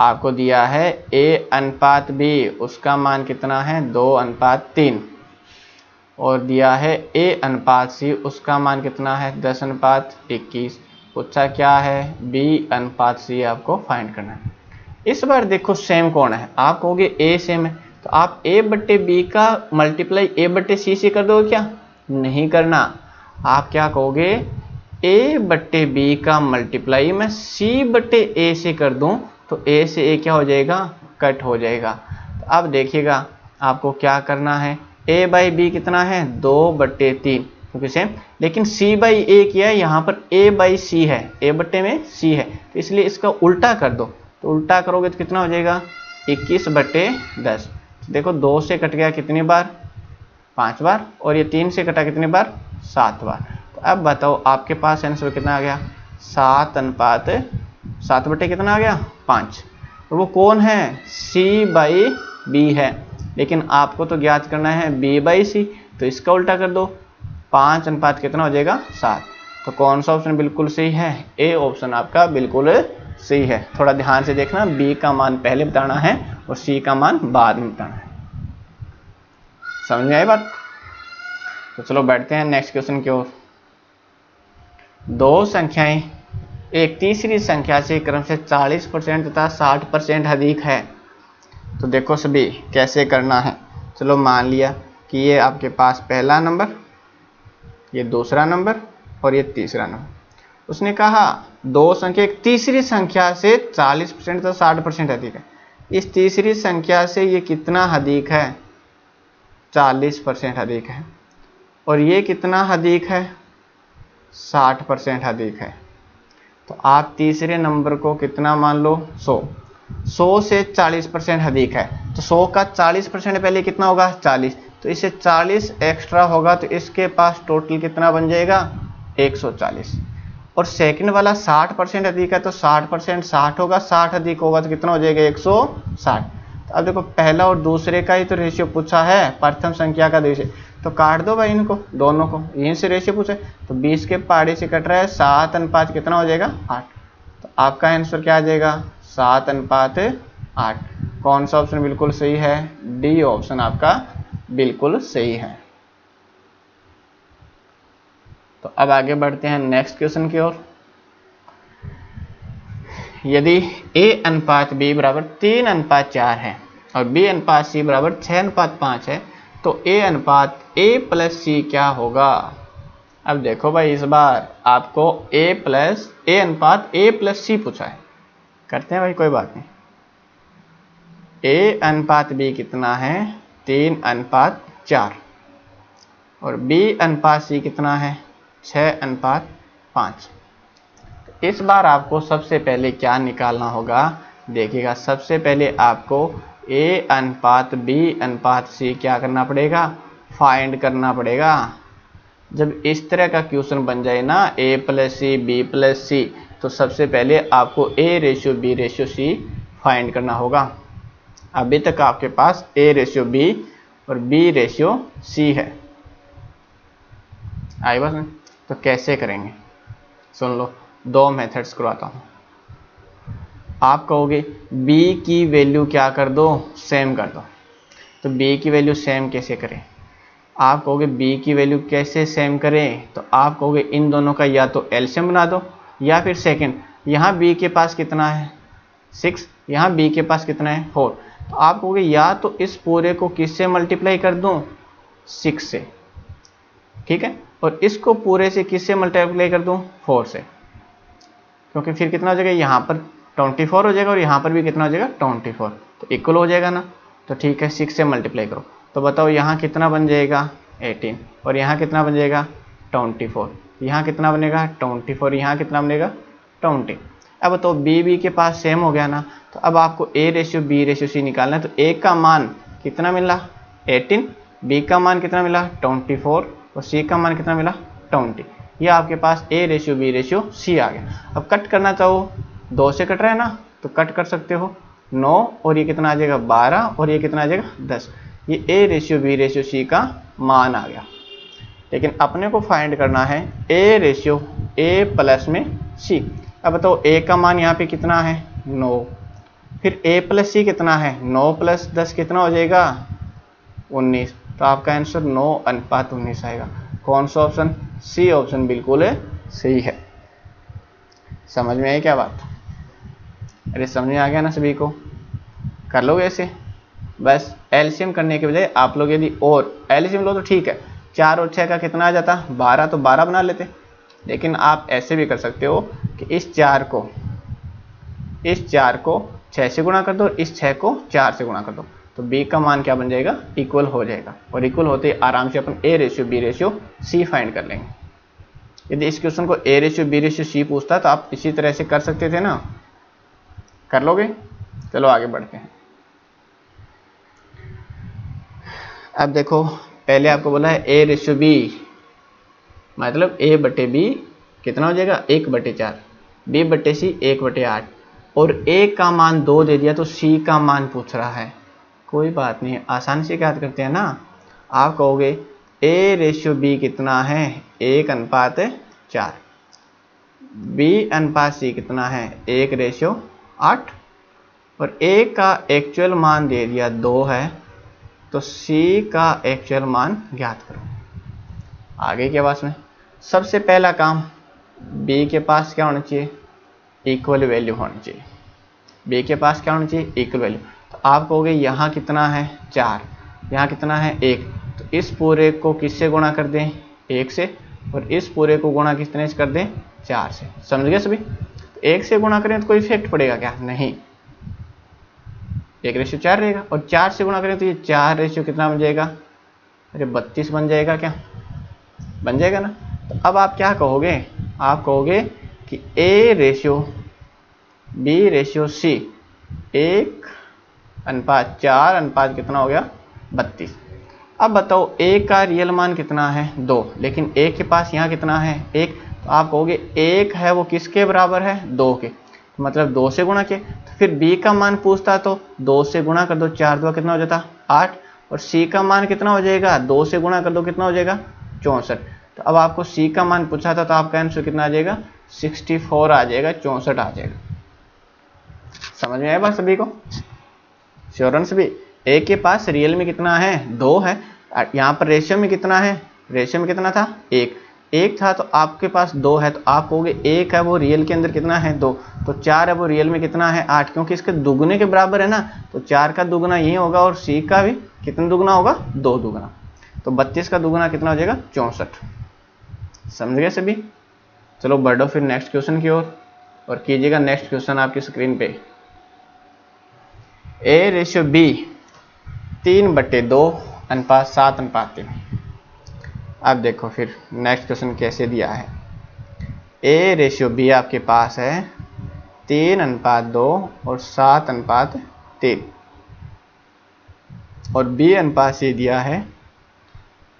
[SPEAKER 1] आपको दिया है A/B, उसका मान कितना है? 2/3, और दिया है A/C, उसका मान कितना है? 10/21। पूछा क्या है? B/C आपको फाइंड करना है। इस बार देखो सेम कौन है, आप कहोगे A सेम है, तो आप A/B का मल्टीप्लाई A/C से कर दोगे क्या? नहीं करना। आप क्या कहोगे? A/B का मल्टीप्लाई मैं C/A से कर दूं, तो A से A क्या हो जाएगा? कट हो जाएगा। तो अब देखिएगा आपको क्या करना है, A/B कितना है? 2/3, क्योंकि सेम। लेकिन C/A किया है, यहाँ पर A/C है, A/में C है, तो इसलिए इसका उल्टा कर दो। तो उल्टा करोगे तो कितना हो जाएगा? 21/10। देखो 2 से कट गया कितनी बार? 5 बार, और ये 3 से कटा कितनी बार? 7 बार। तो अब बताओ आपके पास आंसर कितना आ गया? 7/7 कितना आ गया? 5। तो वो कौन है? C/B है, लेकिन आपको तो ज्ञात करना है B/C, तो इसका उल्टा कर दो। 5 कितना हो जाएगा? 7। तो कौन सा ऑप्शन बिल्कुल सही है? ए ऑप्शन आपका बिल्कुल सही है। थोड़ा ध्यान से देखना, B का मान पहले बताना है और C का मान बाद में बताना है। समझ में आई बात? तो चलो बैठते हैं नेक्स्ट क्वेश्चन की ओर। दो संख्याएं एक तीसरी संख्या से क्रम से 40% तथा 60% अधिक है, तो देखो सभी कैसे करना है। चलो मान लिया कि ये आपके पास पहला नंबर, ये दूसरा नंबर और ये तीसरा नंबर। उसने कहा दो संख्या एक तीसरी संख्या से 40% तथा 60% अधिक है। इस तीसरी संख्या से ये कितना अधिक है? 40% अधिक है। और ये कितना अधिक है? 60% अधिक है। तो आप तीसरे नंबर को कितना मान लो? 100। 100 से 40% अधिक है, तो 100 का 40% पहले कितना होगा? 40। तो इससे 40 एक्स्ट्रा होगा, तो इसके पास टोटल कितना बन जाएगा? 140। और सेकंड वाला 60% अधिक है, तो 60% 60 होगा, 60 अधिक होगा तो कितना हो जाएगा? 160। तो अब देखो पहला और दूसरे का ही तो रेशियो पूछा है, प्रथम संख्या का रेशियो, तो काट दो भाई इनको दोनों को, यहीं से रेशियो पूछे। तो 20 के पहाड़ी से कट रहा है, 7/5 कितना हो जाएगा? 8। तो आपका आंसर क्या आ जाएगा? 7/8। कौन सा ऑप्शन बिल्कुल सही है? डी ऑप्शन आपका बिल्कुल सही है। तो अब आगे बढ़ते हैं नेक्स्ट क्वेश्चन की ओर। यदि A अनुपात B बराबर 3:4 है और B अनुपात C बराबर 6:5 है तो A अनुपात A प्लस C क्या होगा। अब देखो भाई, इस बार आपको A अनुपात A प्लस C पूछा है। करते हैं भाई, कोई बात नहीं। A अनुपात B कितना है, 3:4 और B अनुपात C कितना है, 6:5। इस बार आपको सबसे पहले क्या निकालना होगा, देखिएगा। सबसे पहले आपको A अनुपात B अनुपात C क्या करना पड़ेगा, फाइंड करना पड़ेगा। जब इस तरह का क्वेश्चन बन जाए ना, A plus C B plus C, तो सबसे पहले आपको A ratio B ratio C find करना होगा। अभी तक आपके पास A रेशियो B और B रेशियो C है। आई बात नहीं? तो कैसे करेंगे, सुन लो। दो मेथड्स करवाता हूँ। आप कहोगे B की वैल्यू क्या कर दो, सेम कर दो। तो B की वैल्यू सेम कैसे करें? आप कहोगे B की वैल्यू कैसे सेम करें, तो आप कहोगे इन दोनों का या तो एलसीएम बना दो, या फिर सेकंड, यहाँ B के पास कितना है 6, यहाँ B के पास कितना है 4। तो आप कहोगे या तो इस पूरे को किससे मल्टीप्लाई कर दूँ, 6 से, ठीक है, और इसको पूरे से किससे मल्टीप्लाई कर दूँ, 4 से, क्योंकि फिर कितना हो जाएगा, यहाँ पर 24 हो जाएगा और यहाँ पर भी कितना हो जाएगा 24, तो इक्वल हो जाएगा ना। तो ठीक है, 6 से मल्टीप्लाई करो। तो बताओ यहाँ कितना बन जाएगा 18 और यहाँ कितना बन जाएगा 24, यहाँ कितना बनेगा 24, यहाँ कितना बनेगा 20। अब बताओ B के पास सेम हो गया ना, तो अब आपको A ratio B ratio C निकालना है। तो A का मान कितना मिला 18, B का मान कितना मिला 24 और C का मान कितना मिला 20। ये आपके पास A ratio B ratio C आ गया। अब कट करना चाहो, 2 से कट रहा है ना, तो कट कर सकते हो 9 और ये कितना आ जाएगा 12 और ये कितना आ जाएगा 10। ये A ratio B ratio C का मान आ गया। लेकिन अपने को फाइंड करना है A रेशियो A प्लस में C। अब बताओ A का मान यहाँ पे कितना है 9, फिर A प्लस C कितना है, 9 प्लस 10 कितना हो जाएगा 19। तो आपका आंसर 9:19 आएगा। कौन सा ऑप्शन, C ऑप्शन बिल्कुल सही है। समझ में आई क्या बात? अरे समझ में आ गया ना सभी को? कर लोगे ऐसे। बस एलसीएम करने के बजाय आप लोग यदि और एलसीएम लो तो ठीक है, 4 और 6 का कितना आ जाता 12, तो 12 बना लेते। लेकिन आप ऐसे भी कर सकते हो कि इस 4 को 6 से गुणा कर दो, इस 6 को 4 से गुणा कर दो, तो B का मान क्या बन जाएगा, इक्वल हो जाएगा। और इक्वल होते आराम से अपन A ratio B ratio C find कर लेंगे। यदि इस क्वेश्चन को A ratio B ratio C पूछता तो आप इसी तरह से कर सकते थे ना। कर लोगे? चलो आगे बढ़ते हैं। अब देखो, पहले आपको बोला है A रेशियो B, मतलब A बटे B कितना हो जाएगा 1/4, B बटे C 1/8, और A का मान 2 दे दिया तो C का मान पूछ रहा है। कोई बात नहीं, आसानी से याद करते हैं ना। आप कहोगे A रेशियो B कितना है 1:4, B अनुपात C कितना है 1:8, और A का एक्चुअल मान दे दिया 2 है, तो C का एक्चुअल मान ज्ञात करो। आगे के पास में सबसे पहला काम, B के पास क्या होना चाहिए, इक्वल वैल्यू होनी चाहिए। B के पास क्या होना चाहिए, इक्वल वैल्यू। तो आप कहोगे यहाँ कितना है 4, यहाँ कितना है 1, तो इस पूरे को किससे गुणा कर दें 1 से, और इस पूरे को गुणा कितने से कर दें 4 से। समझ गए सभी? 1 से गुणा करें तो कोई इफेक्ट पड़ेगा क्या, नहीं, 1:4 रहेगा, और 4 से गुणा करें तो ये 4 रेशियो कितना बन जाएगा, अरे 32 बन जाएगा, क्या बन जाएगा ना। तो अब आप क्या कहोगे, आप कहोगे कि A ratio B ratio C 1:4 अनुपात कितना हो गया 32। अब बताओ A का रियल मान कितना है 2, लेकिन A के पास यहाँ कितना है 1, तो आप कहोगे 1 है वो किसके बराबर है 2 के, मतलब 2 से गुणा किए। तो फिर B का मान पूछता तो 2 से गुणा कर दो, 4 2 कितना हो जाता 8, और C का मान कितना हो जाएगा 2 से गुणा कर दो कितना हो जाएगा 64। तो अब आपको C का मान पूछा था, तो आपका आंसर कितना आ जाएगा 64 आ जाएगा, 64 आ जाएगा। समझ में आया बात सभी को? श्योर सभी? A के पास रियल में कितना है 2 है, यहाँ पर रेशियो में कितना है, रेशियो में कितना था 1, 1 था तो आपके पास 2 है, तो आप कहोगे 1 है वो रियल के अंदर कितना है 2, तो 4 है वो रियल में कितना है 8, क्योंकि इसके दुगने के बराबर है ना, तो 4 का दुगना यही होगा और C का भी कितना दुगना होगा 2 दुगना, तो 32 का दुगना कितना हो जाएगा 64। समझ गए सभी। चलो बढ़ो फिर नेक्स्ट क्वेश्चन की ओर और कीजिएगा नेक्स्ट क्वेश्चन आपकी स्क्रीन पे। A/B 3/2 अनुपात 7/3। अब देखो फिर नेक्स्ट क्वेश्चन कैसे दिया है। A/B आपके पास है 3/2 और 7/3 और B/C दिया है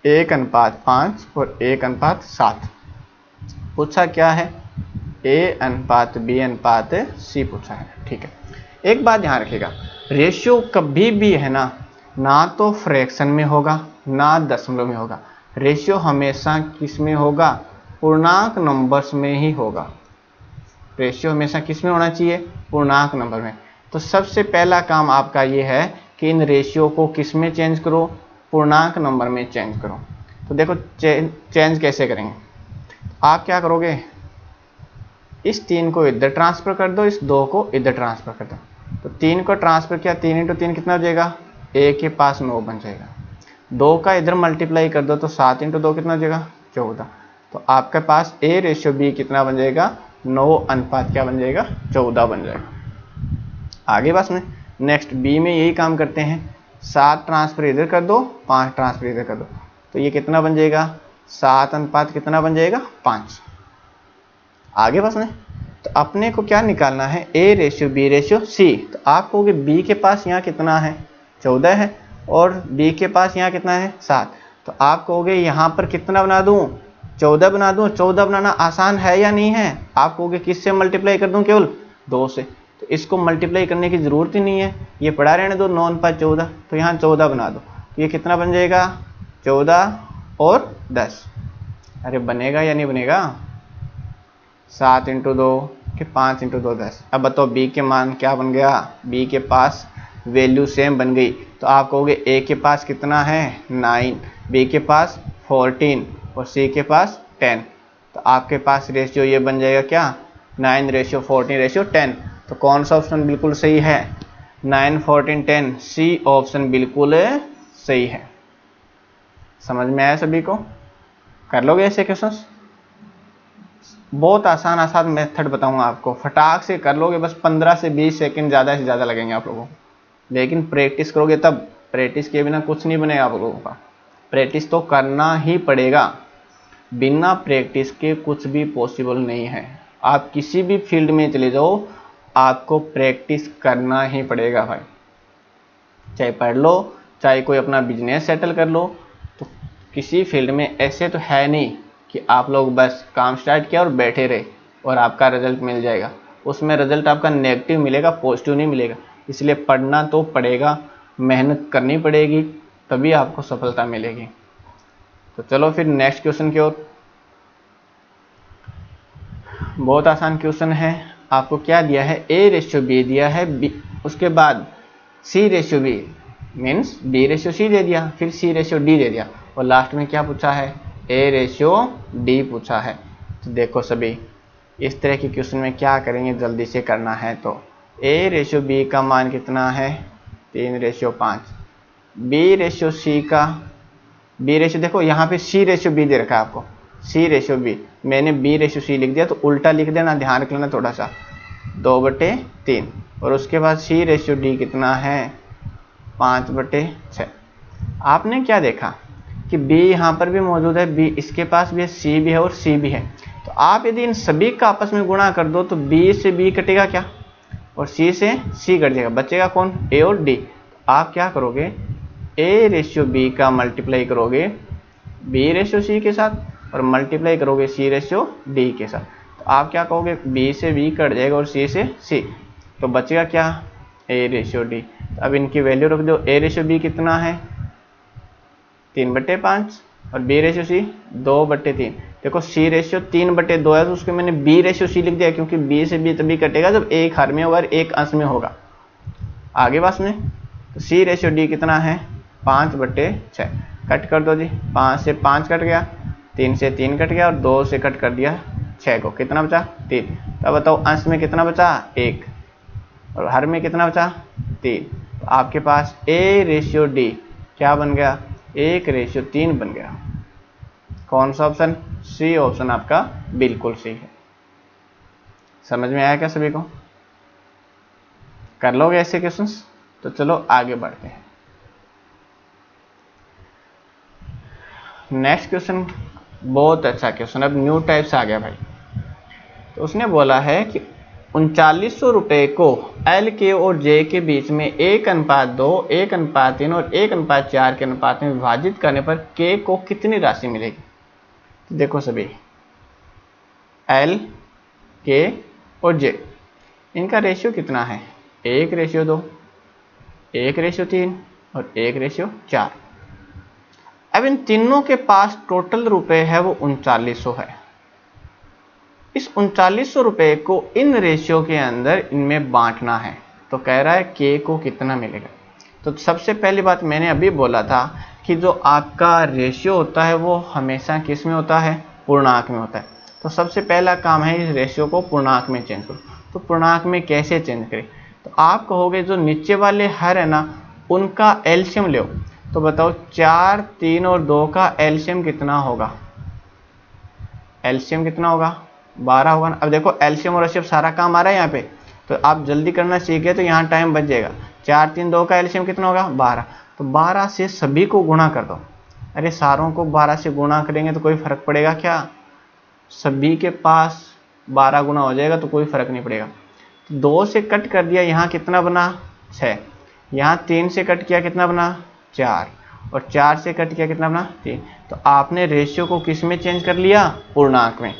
[SPEAKER 1] 1/5 और 1/7। पूछा क्या है A/B/C पूछा है। ठीक है, एक बात ध्यान रखिएगा, रेशियो कभी भी है ना तो फ्रैक्शन में होगा ना दशमलव में होगा। रेशियो हमेशा किस में होगा, पूर्णांक नंबर्स में ही होगा। रेशियो हमेशा किस में होना चाहिए, पूर्णांक नंबर में। तो सबसे पहला काम आपका ये है कि इन रेशियो को किस में चेंज करो, पूर्णांक नंबर में चेंज करो। तो देखो चेंज कैसे करेंगे, आप क्या करोगे, इस 3 को इधर ट्रांसफर कर दो, इस 2 को इधर ट्रांसफर कर दो। तो 3 को ट्रांसफर किया, 3 × 3 कितना हो जाएगा, A के पास 9 बन जाएगा। 2 का इधर मल्टीप्लाई कर दो तो 7 × 2 कितना हो जाएगा 14। तो आपके पास A/B कितना बन जाएगा 9 अनुपात क्या बन जाएगा 14 बन जाएगा। आगे बस में नेक्स्ट B में यही काम करते हैं, 7 ट्रांसफर इधर कर दो, 5 ट्रांसफर इधर कर दो, तो ये कितना बन जाएगा 7 अनुपात कितना बन जाएगा 5। आगे बस में तो अपने को क्या निकालना है A/B/C। तो आप कहोगे B के पास यहाँ कितना है 14 है और B के पास यहाँ कितना है 7, तो आप कहोगे यहाँ पर कितना बना दूँ 14 बना दूँ। 14 बनाना आसान है या नहीं है, आप कहोगे किससे मल्टीप्लाई कर दूँ, केवल 2 से। तो इसको मल्टीप्लाई करने की ज़रूरत ही नहीं है, ये पड़ा रहने दो 9 अनुपात 14, तो यहाँ 14 बना दो, तो ये कितना बन जाएगा 14 और 10। अरे बनेगा या नहीं बनेगा, 7 × 2 कि 5 × 2 10। अब बताओ B के मान क्या बन गया, B के पास वैल्यू सेम बन गई। तो आप कहोगे A के पास कितना है 9, B के पास 14 और C के पास 10। तो आपके पास रेशियो ये बन जाएगा क्या 9:14:10। तो कौन सा ऑप्शन बिल्कुल सही है 9:14:10, C ऑप्शन बिल्कुल सही है। समझ में आया सभी को, कर लोगे ऐसे क्वेश्चंस, बहुत आसान मेथड बताऊंगा आपको, फटाक से कर लोगे, बस 15 से 20 सेकंड ज़्यादा से ज़्यादा लगेंगे आप लोगों को। लेकिन प्रैक्टिस करोगे तब, प्रैक्टिस किए बिना कुछ नहीं बनेगा आप लोगों का, प्रैक्टिस तो करना ही पड़ेगा, बिना प्रैक्टिस के कुछ भी पॉसिबल नहीं है। आप किसी भी फील्ड में चले जाओ आपको प्रैक्टिस करना ही पड़ेगा भाई, चाहे पढ़ लो चाहे कोई अपना बिजनेस सेटल कर लो, तो किसी फील्ड में ऐसे तो है नहीं कि आप लोग बस काम स्टार्ट किया और बैठे रहे और आपका रिजल्ट मिल जाएगा। उसमें रिजल्ट आपका नेगेटिव मिलेगा, पॉजिटिव नहीं मिलेगा। इसलिए पढ़ना तो पड़ेगा, मेहनत करनी पड़ेगी, तभी आपको सफलता मिलेगी। तो चलो फिर नेक्स्ट क्वेश्चन की ओर। बहुत आसान क्वेश्चन है, आपको क्या दिया है A/B दिया है, B उसके बाद C/B मीन्स B/C दे दिया, फिर C/D दे दिया और लास्ट में क्या पूछा है A/D पूछा है। तो देखो सभी इस तरह के क्वेश्चन में क्या करेंगे, जल्दी से करना है। तो A/B का मान कितना है 3/5, B/C का देखो यहाँ पे C/B दे रखा है आपको, C/B मैंने B/C लिख दिया, तो उल्टा लिख देना, ध्यान रख लेना थोड़ा सा, 2/3 और उसके बाद C/D कितना है 5/6। आपने क्या देखा कि B यहाँ पर भी मौजूद है, B इसके पास भी है, C भी है और C भी है। तो आप यदि इन सभी का आपस में गुणा कर दो तो B से B कटेगा क्या और C से C कट जाएगा, बचेगा कौन A और D। तो आप क्या करोगे A/B का मल्टीप्लाई करोगे B/C के साथ और मल्टीप्लाई करोगे C/D के साथ। तो आप क्या कहोगे B से B कट जाएगा और C से C, तो बचेगा क्या A/D। अब इनकी वैल्यू रख दो, A/B कितना है 3/5 और B/C 2/3। देखो C/3 3/2 है, तो उसको मैंने B/C लिख दिया क्योंकि B से B तभी कटेगा जब एक हर में होगा और एक अंश में होगा। आगे बस में तो C/D कितना है 5/6, कट कर दो जी, 5 से 5 कट गया, 3 से 3 कट गया और 2 से कट कर दिया 6 को, कितना बचा 3। तो अब बताओ अंश में कितना बचा 1 और हर में कितना बचा 3। तो आपके पास A/D क्या बन गया 1/3 बन गया। कौन सा ऑप्शन, सी ऑप्शन आपका बिल्कुल सही है। समझ में आया क्या सभी को? कर लोगे ऐसे क्वेश्चंस? तो चलो आगे बढ़ते हैं। नेक्स्ट क्वेश्चन बहुत अच्छा क्वेश्चन, अब न्यू टाइप्स आ गया भाई। तो उसने बोला है कि 3900 रुपये को एल के और जे के बीच में 1:2, 1:3 और 1:4 के अनुपात में विभाजित करने पर के को कितनी राशि मिलेगी? तो देखो सभी, एल के और जे इनका रेशियो कितना है 1/2, 1/3 और 1/4। अब इन तीनों के पास टोटल रुपए है वो 3900 है। इस 3900 रुपये को इन रेशियो के अंदर इनमें बांटना है। तो कह रहा है के को कितना मिलेगा। तो सबसे पहली बात मैंने अभी बोला था कि जो आपका रेशियो होता है वो हमेशा किस में होता है, पूर्णांक में होता है। तो सबसे पहला काम है इस रेशियो को पूर्णांक में चेंज करो। तो पूर्णांक में कैसे चेंज करें? तो आप कहोगे जो नीचे वाले हर है ना उनका एलसीएम लो। तो बताओ 4, 3 और 2 का एलसीएम कितना होगा? एलसीएम कितना होगा 12 होगा ना। अब देखो एलसीएम और एचसीएफ सारा काम आ रहा है यहाँ पे, तो आप जल्दी करना सीख गए तो यहाँ टाइम बच जाएगा। 4, 3, 2 का एलसीएम कितना होगा 12। तो 12 से सभी को गुणा कर दो। अरे सारों को 12 से गुणा करेंगे तो कोई फर्क पड़ेगा क्या? सभी के पास 12 गुना हो जाएगा तो कोई फर्क नहीं पड़ेगा। 2 से कट कर दिया, यहाँ कितना बना 6। यहाँ 3 से कट किया कितना बना 4 और 4 से कट किया कितना बना 3। तो आपने रेशियो को किस में चेंज कर लिया, पूर्णांक में।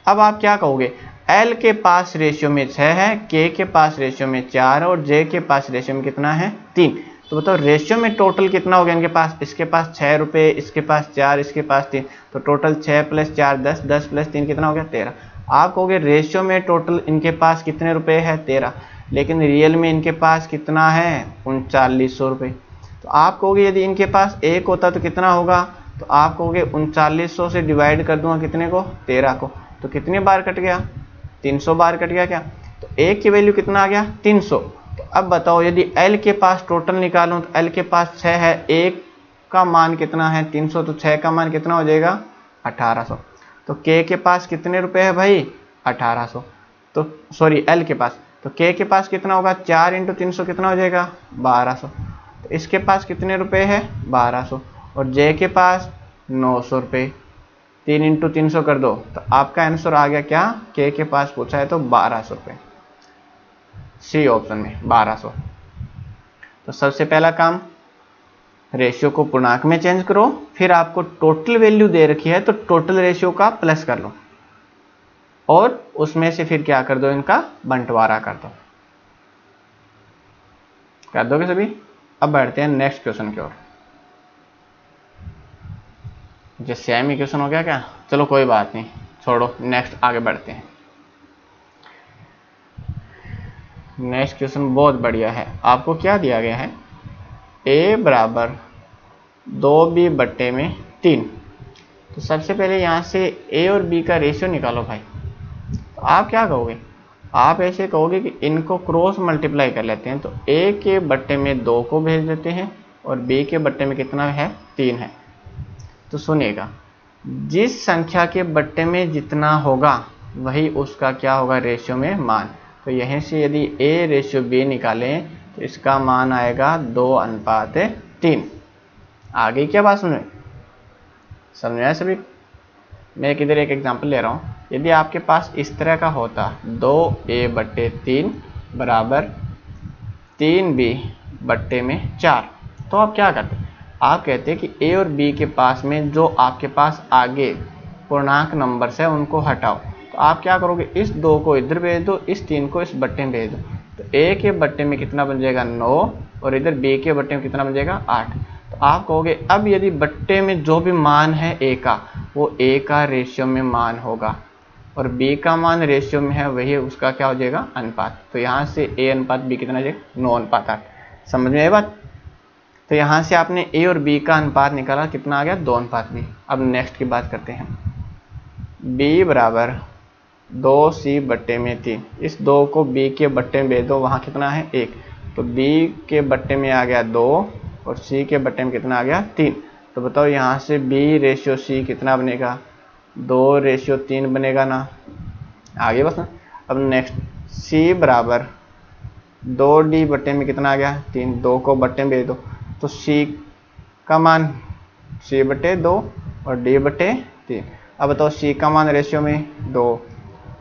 [SPEAKER 1] अब आप क्या कहोगे, एल के पास रेशियो में 6 है, के के पास रेशियो में 4 और जे के पास रेशियो में कितना है 3। तो बताओ रेशियो में टोटल कितना हो गया इनके पास? इसके पास 6 रुपये, इसके पास 4, इसके पास 3। तो टोटल 6 + 4 10, 10 + 3 कितना हो गया 13। आप कहोगे रेशियो में टोटल इनके पास कितने रुपए है 13, लेकिन रियल में इनके पास कितना है 3900 रुपये। तो आप कहोगे यदि इनके पास 1 होता तो कितना होगा? तो आप कहोगे 3900 से डिवाइड कर दूंगा कितने को 13 को। तो कितने बार कट गया 300 बार कट गया क्या? तो 1 की वैल्यू कितना आ गया 300। तो अब बताओ यदि L के पास टोटल निकालूं तो L के पास 6 है, 1 का मान कितना है 300, तो 6 का मान कितना हो जाएगा 1800। तो K के पास कितने रुपए है भाई 1800। तो सॉरी L के पास, तो K के पास कितना होगा 4 × 300 कितना हो जाएगा 1200। तो इसके पास कितने रुपए है 1200 और J के पास 900 रुपये। 3 × 300 कर दो तो आपका आंसर आ गया क्या, के के पास पूछा है तो 1200 रुपये। सी ऑप्शन में 1200। तो सबसे पहला काम रेशियो को पूर्णांक में चेंज करो, फिर आपको टोटल वैल्यू दे रखी है तो टोटल रेशियो का प्लस कर लो और उसमें से फिर क्या कर दो, इनका बंटवारा कर दो। कर दोगे सभी? अब बढ़ते हैं नेक्स्ट क्वेश्चन की ओर। जो सेम ही क्वेश्चन हो गया क्या? चलो कोई बात नहीं, छोड़ो, नेक्स्ट आगे बढ़ते हैं। नेक्स्ट क्वेश्चन बहुत बढ़िया है। आपको क्या दिया गया है, a = 2b/3। तो सबसे पहले यहाँ से a और b का रेशियो निकालो भाई। तो आप क्या कहोगे, आप ऐसे कहोगे कि इनको क्रॉस मल्टीप्लाई कर लेते हैं। तो a के बट्टे में 2 को भेज देते हैं और b के बट्टे में कितना है 3 है। तो सुनिएगा, जिस संख्या के बट्टे में जितना होगा वही उसका क्या होगा रेशियो में मान। तो यहीं से यदि a/b निकालें तो इसका मान आएगा 2:3। आगे क्या बात समझ में आया सभी? मैं किधर एक एग्जांपल ले रहा हूँ। यदि आपके पास इस तरह का होता 2a/3 = 3b/4, तो आप क्या करते? आप कहते हैं कि a और b के पास में जो आपके पास आगे पूर्णांक नंबर्स है उनको हटाओ। तो आप क्या करोगे, इस 2 को इधर भेज दो, इस 3 को इस बट्टे में भेज दो। तो a के बट्टे में कितना बन जाएगा 9 और इधर b के बट्टे में कितना बन जाएगा 8। तो आप कहोगे अब यदि बट्टे में जो भी मान है a का, वो a का रेशियो में मान होगा और b का मान रेशियो में है, वही उसका क्या हो जाएगा अनुपात। तो यहाँ से a/b कितना हो जाएगा 9:8। समझ में आई बात? तो यहाँ से आपने ए और बी का अनुपात निकाला, कितना आ गया 2:B। अब नेक्स्ट की बात करते हैं। b बराबर 2c/3। इस 2 को b के बट्टे में भेज दो, वहाँ कितना है 1, तो b के बट्टे में आ गया 2 और c के बट्टे में कितना आ गया 3। तो बताओ यहाँ से b/c कितना बनेगा, 2/3 बनेगा ना। आगे बस ना। अब नेक्स्ट c बराबर 2d बट्टे में कितना आ गया 3, 2 को बट्टे में भेज दो, तो c का मान c/2 और d/3। अब बताओ c का मान रेशियो में 2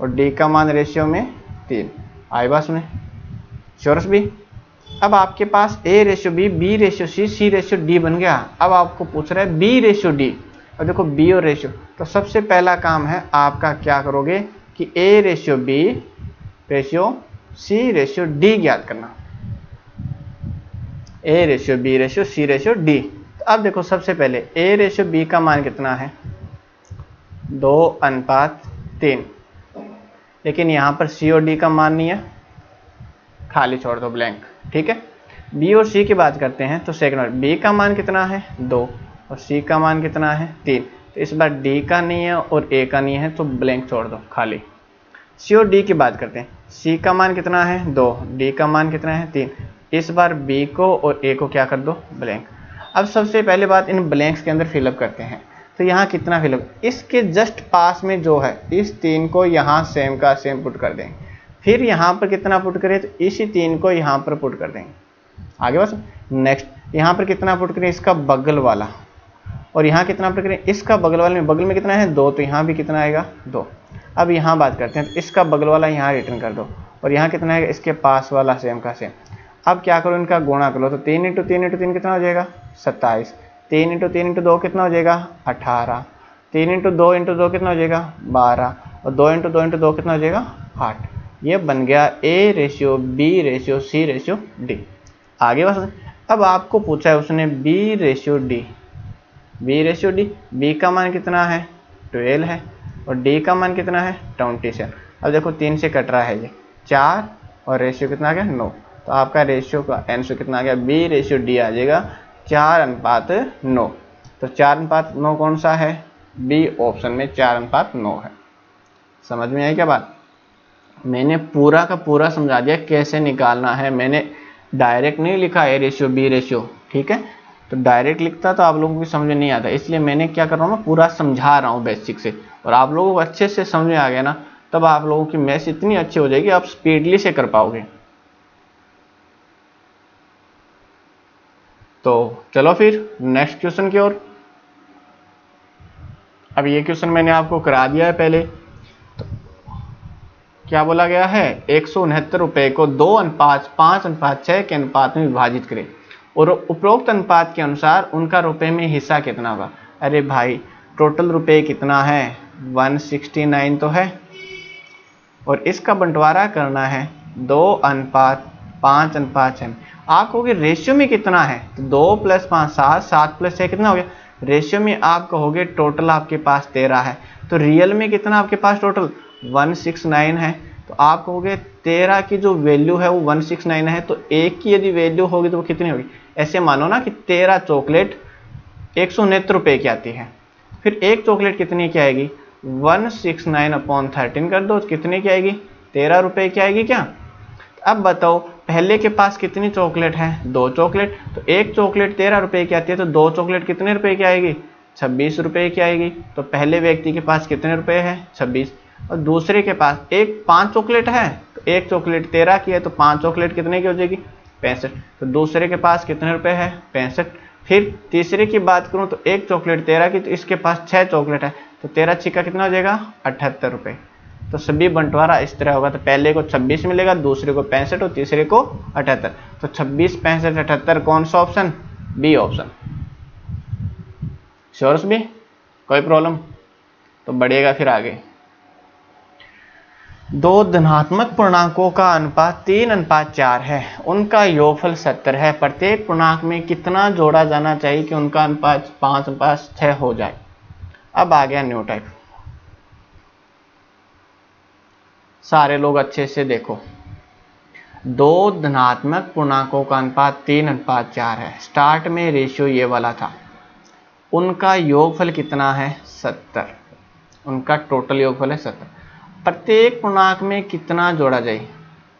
[SPEAKER 1] और d का मान रेशियो में 3। आई बात में श्योरस भी। अब आपके पास a/b, b/c, c/d बन गया। अब आपको पूछ रहा है b/d। अब देखो b और रेशियो, तो सबसे पहला काम है आपका क्या करोगे कि a/b/c/d ज्ञात करना। a/b/c/d। तो अब देखो सबसे पहले a/b का मान कितना है 2:3, लेकिन यहाँ पर c और d का मान नहीं है, खाली छोड़ दो ब्लैंक, ठीक है। b और c की बात करते हैं तो सेकंड b का मान कितना है 2 और c का मान कितना है 3। तो इस बार d का नहीं है और a का नहीं है, तो ब्लैंक छोड़ दो खाली। c और d की बात करते हैं, c का मान कितना है 2, d का मान कितना है 3। इस बार b को और a को क्या कर दो ब्लैंक। अब सबसे पहले बात इन ब्लैंक्स के अंदर फिलअप करते हैं। तो यहाँ कितना फिलअप, इसके जस्ट पास में जो है इस 3 को यहाँ सेम का सेम पुट कर देंगे, फिर यहाँ पर कितना पुट करें तो इसी 3 को यहाँ पर पुट कर देंगे। आगे बस नेक्स्ट यहाँ पर कितना पुट करें इसका बगल वाला, और यहाँ कितना पुट करें इसका बगल वाले में, बगल में कितना है 2, तो यहाँ भी कितना आएगा 2। अब यहाँ बात करते हैं तो इसका बगल वाला यहाँ रिटर्न कर दो, और यहाँ कितना आएगा इसके पास वाला सेम का सेम। अब क्या करो इनका गुणा करो, तो 3 × 3 × 3 कितना हो जाएगा 27, 3 × 3 × 2 कितना हो जाएगा 18, 3 × 2 × 2 कितना हो जाएगा 12, और 2 × 2 × 2 कितना हो जाएगा 8। ये बन गया a/b/c/d। आगे बस। अब आपको पूछा है उसने b/d, b/d, b का मान कितना है 12 है और d का मान कितना है 27। अब देखो 3 से कट रहा है ये 4 और रेशियो कितना आ गया 9, तो आपका रेशियो का आंसर कितना आ गया b/d आ जाएगा 4:9। तो 4:9 कौन सा है, बी ऑप्शन में 4:9 है। समझ में आई क्या बात। मैंने पूरा का पूरा समझा दिया कैसे निकालना है, मैंने डायरेक्ट नहीं लिखा a/b/, ठीक है। तो डायरेक्ट लिखता तो आप लोगों को समझ में नहीं आता, इसलिए मैंने क्या कर रहा हूँ ना पूरा समझा रहा हूँ बेसिक से, और आप लोगों को अच्छे से समझ में आ गया ना, तब आप लोगों की मैथ्स इतनी अच्छी हो जाएगी आप स्पीडली से कर पाओगे। तो चलो फिर नेक्स्ट क्वेश्चन की ओर। अब ये क्वेश्चन मैंने आपको करा दिया है पहले। तो क्या बोला गया है 169 रुपए को 2:5:6 के अनुपात में विभाजित करें और उपरोक्त अनुपात के अनुसार उनका रुपए में हिस्सा कितना होगा। अरे भाई टोटल रुपए कितना है 169 तो है, और इसका बंटवारा करना है 2:5:6 में। आप कहोगे रेशियो में कितना है, तो 2 + 5 7, 7 + 6 कितना हो गया। रेशियो में आप कहोगे टोटल आपके पास 13 है, तो रियल में कितना आपके पास टोटल 169 है। तो आप कहोगे 13 की जो वैल्यू है वो 169 है, तो एक की यदि वैल्यू होगी तो वो कितनी होगी। ऐसे मानो ना कि 13 चॉकलेट 169 रुपए की आती है, फिर एक चॉकलेट कितनी की आएगी 169/13 कर दो, कितने की आएगी 13 रुपए की आएगी क्या। अब बताओ पहले के पास कितनी चॉकलेट है 2 चॉकलेट, तो एक चॉकलेट 13 रुपए की आती है, तो 2 चॉकलेट कितने रुपए की आएगी 26 रुपए की आएगी। तो पहले व्यक्ति के पास कितने रुपए है 26, और दूसरे के पास 5 चॉकलेट है, तो एक चॉकलेट 13 की है, तो 5 चॉकलेट कितने की हो जाएगी 65। तो दूसरे के पास कितने रुपए है 65। फिर तीसरे की बात करूं तो एक चॉकलेट 13 की, तो इसके पास 6 चॉकलेट है, तो 13 छिक्का कितना हो जाएगा 78 रुपए। तो सभी बंटवारा इस तरह होगा, तो पहले को 26 मिलेगा, दूसरे को 65 और तीसरे को 78। तो 26 65 78 कौन सा ऑप्शन, बी ऑप्शन। श्योर्स भी, कोई प्रॉब्लम। तो बढ़िएगा फिर आगे। दो धनात्मक पूर्णांकों का अनुपात 3:4 है, उनका योगफल 70 है। प्रत्येक पूर्णांक में कितना जोड़ा जाना चाहिए कि उनका अनुपात 5:6 हो जाए। अब आ गया न्यू टाइप। सारे लोग अच्छे से देखो, दो धनात्मक पूर्णांकों का अनुपात 3:4 है। स्टार्ट में रेशियो ये वाला था, उनका योगफल कितना है 70, उनका टोटल योगफल है 70। प्रत्येक पूर्णांक में कितना जोड़ा जाए,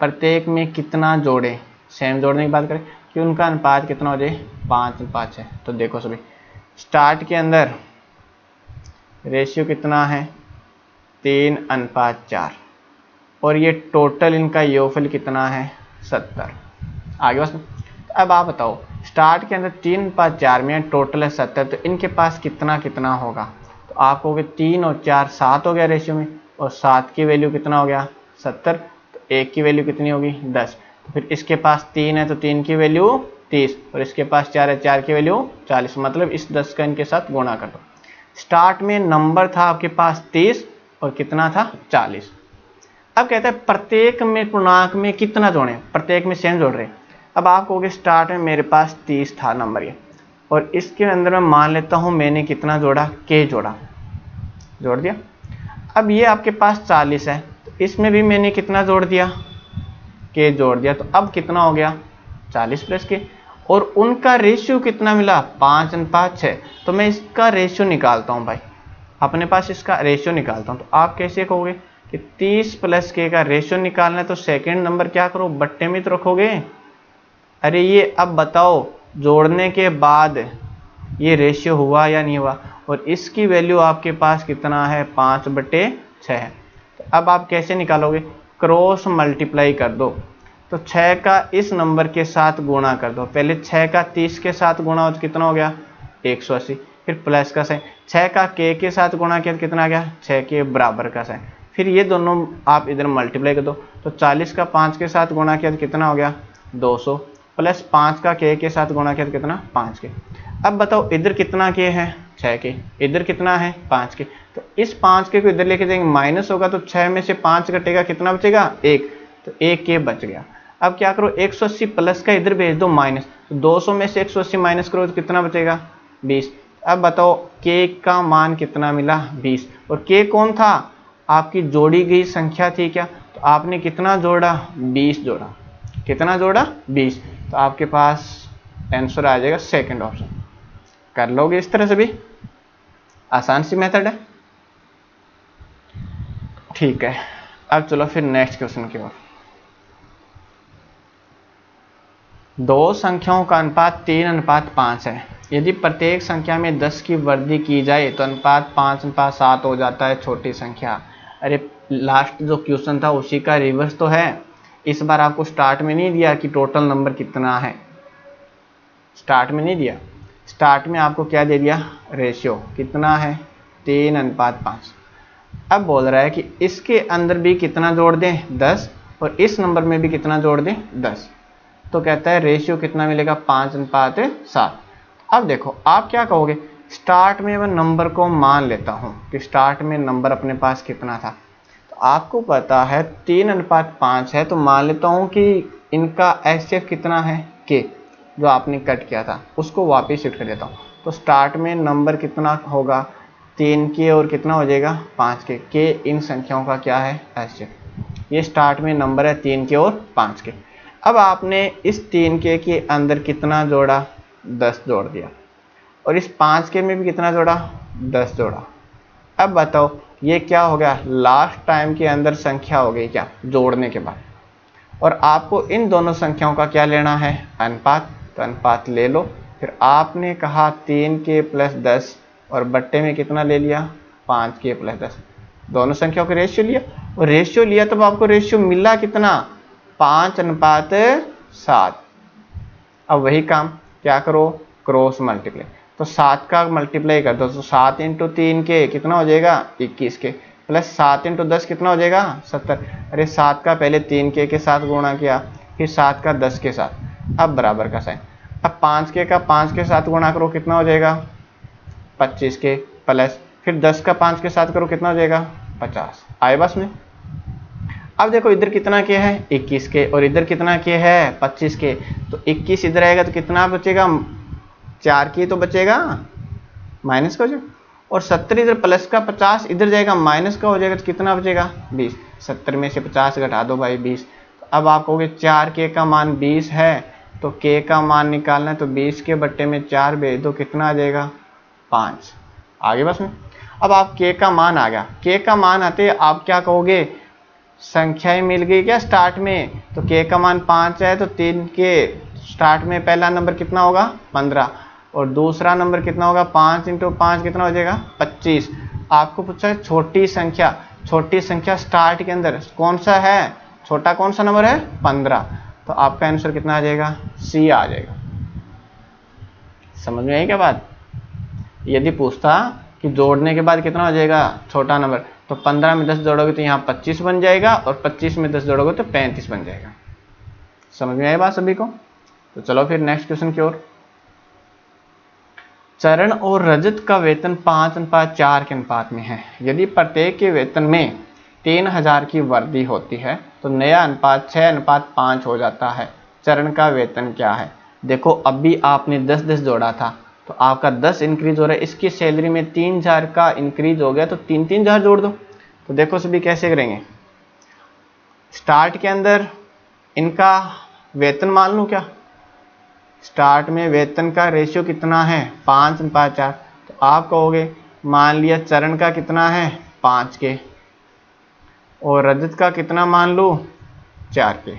[SPEAKER 1] प्रत्येक में कितना जोड़े, सेम जोड़ने की बात करें कि उनका अनुपात कितना हो जाए 5:5 है। तो देखो सभी, स्टार्ट के अंदर रेशियो कितना है 3:4 और ये टोटल इनका योगफल कितना है 70। आगे बस। अब आप बताओ, स्टार्ट के अंदर 3:4 में टोटल है 70, तो इनके पास कितना कितना होगा। तो आप कहोगे 3 और 4 7 हो गया रेशियो में, और 7 की वैल्यू कितना हो गया 70, तो 1 की वैल्यू कितनी होगी 10। तो फिर इसके पास 3 है तो 3 की वैल्यू 30, और इसके पास 4 है 4 की वैल्यू 40, मतलब इस 10 का इनके साथ गुणा कर दो। स्टार्ट में नंबर था आपके पास 30 और कितना था 40। अब कहता है प्रत्येक में पूर्णांक में कितना जोड़ें, प्रत्येक में सेम जोड़ रहे हैं। अब आप कहोगे स्टार्ट में मेरे पास 30 था नंबर ये, और इसके अंदर मैं मान लेता हूं मैंने कितना जोड़ा, के जोड़ा, जोड़ दिया। अब ये आपके पास 40 है, तो इसमें भी मैंने कितना जोड़ दिया, के जोड़ दिया। तो अब कितना हो गया 40 प्लस के, और उनका रेशियो कितना मिला 5:6। तो मैं इसका रेशियो निकालता हूं भाई, अपने पास इसका रेशियो निकालता हूं। तो आप कैसे कहोगे कि 30 प्लस के का रेशियो निकालना है, तो सेकेंड नंबर क्या करो बट्टे में तो रखोगे। अरे ये अब बताओ जोड़ने के बाद ये रेशियो हुआ या नहीं हुआ, और इसकी वैल्यू आपके पास कितना है 5/6 है। तो अब आप कैसे निकालोगे, क्रॉस मल्टीप्लाई कर दो। तो 6 का इस नंबर के साथ गुणा कर दो, पहले 6 का 30 के साथ गुणा हो तो कितना हो गया 180, फिर प्लस का साइन, 6 का के साथ गुणा किया तो कितना आ गया 6 के बराबर का साइन, फिर ये दोनों आप इधर मल्टीप्लाई कर दो। तो 40 का 5 के साथ गुणा किया तो कितना हो गया 200, प्लस 5 का के साथ गुणा किया तो कितना 5 के। अब बताओ इधर कितना के है 6 के, इधर कितना है 5 के, तो इस 5 के को इधर लेके जाएंगे माइनस होगा, तो 6 में से 5 घटेगा कितना बचेगा 1, तो 1 के बच गया। अब क्या करो 180 प्लस का इधर भेज दो माइनस, तो 200 में से 180 माइनस करो तो कितना बचेगा 20। अब बताओ के का मान कितना मिला 20, और के कौन था आपकी जोड़ी गई संख्या थी क्या, तो आपने कितना जोड़ा 20 जोड़ा, कितना जोड़ा 20। तो आपके पास आंसर आ जाएगा सेकंड ऑप्शन। कर लोगे इस तरह से भी, आसान सी मेथड है। ठीक है, अब चलो फिर नेक्स्ट क्वेश्चन की ओर। दो संख्याओं का अनुपात 3:5 है। यदि प्रत्येक संख्या में 10 की वृद्धि की जाए तो अनुपात 5:7 हो जाता है छोटी संख्या। अरे लास्ट जो क्वेश्चन था उसी का रिवर्स तो है। इस बार आपको स्टार्ट में नहीं दिया कि टोटल नंबर कितना है, स्टार्ट में नहीं दिया, स्टार्ट में आपको क्या दे दिया रेशियो कितना है 3:5। अब बोल रहा है कि इसके अंदर भी कितना जोड़ दें 10, और इस नंबर में भी कितना जोड़ दें 10। तो कहता है रेशियो कितना मिलेगा 5:7। अब देखो आप क्या कहोगे, स्टार्ट में मैं नंबर को मान लेता हूं कि स्टार्ट में नंबर अपने पास कितना था। तो आपको पता है 3:5 है, तो मान लेता हूं कि इनका एचसीएफ कितना है के, जो आपने कट किया था उसको वापस शिफ्ट कर देता हूं। तो स्टार्ट में नंबर कितना होगा 3 के और कितना हो जाएगा 5 के इन संख्याओं का क्या है एचसीएफ। ये स्टार्ट में नंबर है 3 के और 5 के। अब आपने इस 3 के अंदर कितना जोड़ा 10 जोड़ दिया, और इस 5 के में भी कितना जोड़ा 10 जोड़ा। अब बताओ ये क्या हो गया लास्ट टाइम के अंदर संख्या हो गई क्या जोड़ने के बाद, और आपको इन दोनों संख्याओं का क्या लेना है अनुपात, तो अनुपात ले लो। फिर आपने कहा 3 के प्लस 10 और बट्टे में कितना ले लिया 5 के प्लस 10, दोनों संख्याओं का रेशियो लिया, और रेशियो लिया तब आपको रेशियो मिला कितना 5:7। अब वही काम क्या करो क्रॉस मल्टीप्लाई, तो 7 का मल्टीप्लाई कर दो, तो 7 × 3 के कितना हो जाएगा 21 के, प्लस 7 × 10 कितना हो जाएगा 70। अरे 7 का पहले 3 के साथ गुणा किया, फिर 7 का 10 के साथ, अब बराबर का साइन। अब 5 का 5 के साथ गुणा करो कितना हो जाएगा 25 के, प्लस फिर 10 का 5 के साथ करो कितना हो जाएगा 50। आए बस में। अब देखो इधर कितना के है 21 के, और इधर कितना के है 25 के, तो 21 इधर आएगा तो कितना बचेगा 4 के तो बचेगा माइनस का हो जाएगा, और 70 इधर प्लस का 50 इधर जाएगा माइनस का हो जाएगा, तो कितना बचेगा 20। 70 में से 50 घटा दो भाई 20, तो अब आप कहोगे 4k का मान 20 है, तो k का मान निकालना है, तो 20 के बट्टे में 4 भेज दो, कितना आ जाएगा 5। आगे बस में अब आप k का मान आ गया, k का मान आते आप क्या कहोगे, संख्याएं मिल गई क्या स्टार्ट में, तो k का मान 5 है, तो 3 के स्टार्ट में पहला नंबर कितना होगा 15, और दूसरा नंबर कितना होगा 5 इंटू 5 कितना हो जाएगा 25। आपको पूछा है छोटी संख्या स्टार्ट के अंदर कौन सा है, छोटा कौन सा नंबर है 15, तो आपका आंसर कितना आ जाएगा सी आ जाएगा। समझ में आई क्या बात। यदि पूछता कि जोड़ने के बाद कितना हो जाएगा छोटा नंबर, तो 15 में 10 जोड़ोगे तो यहाँ 25 बन जाएगा, और 25 में 10 जोड़ोगे तो 35 बन जाएगा। समझ में आई बात सभी को। तो चलो फिर नेक्स्ट क्वेश्चन की ओर। चरण और रजत का वेतन 5:4 के अनुपात में है। यदि प्रत्येक के वेतन में 3000 की वृद्धि होती है तो नया अनुपात 6:5 हो जाता है। चरण का वेतन क्या है। देखो अभी आपने 10-10 जोड़ा था, तो आपका 10 इंक्रीज हो रहा है, इसकी सैलरी में 3000 का इंक्रीज हो गया, तो 3-3000 जोड़ दो। तो देखो सभी कैसे करेंगे, स्टार्ट के अंदर इनका वेतन मान लूँ क्या, स्टार्ट में वेतन का रेशियो कितना है 5:4, तो आप कहोगे मान लिया चरण का कितना है 5 के, और रजत का कितना मान लूँ 4 के।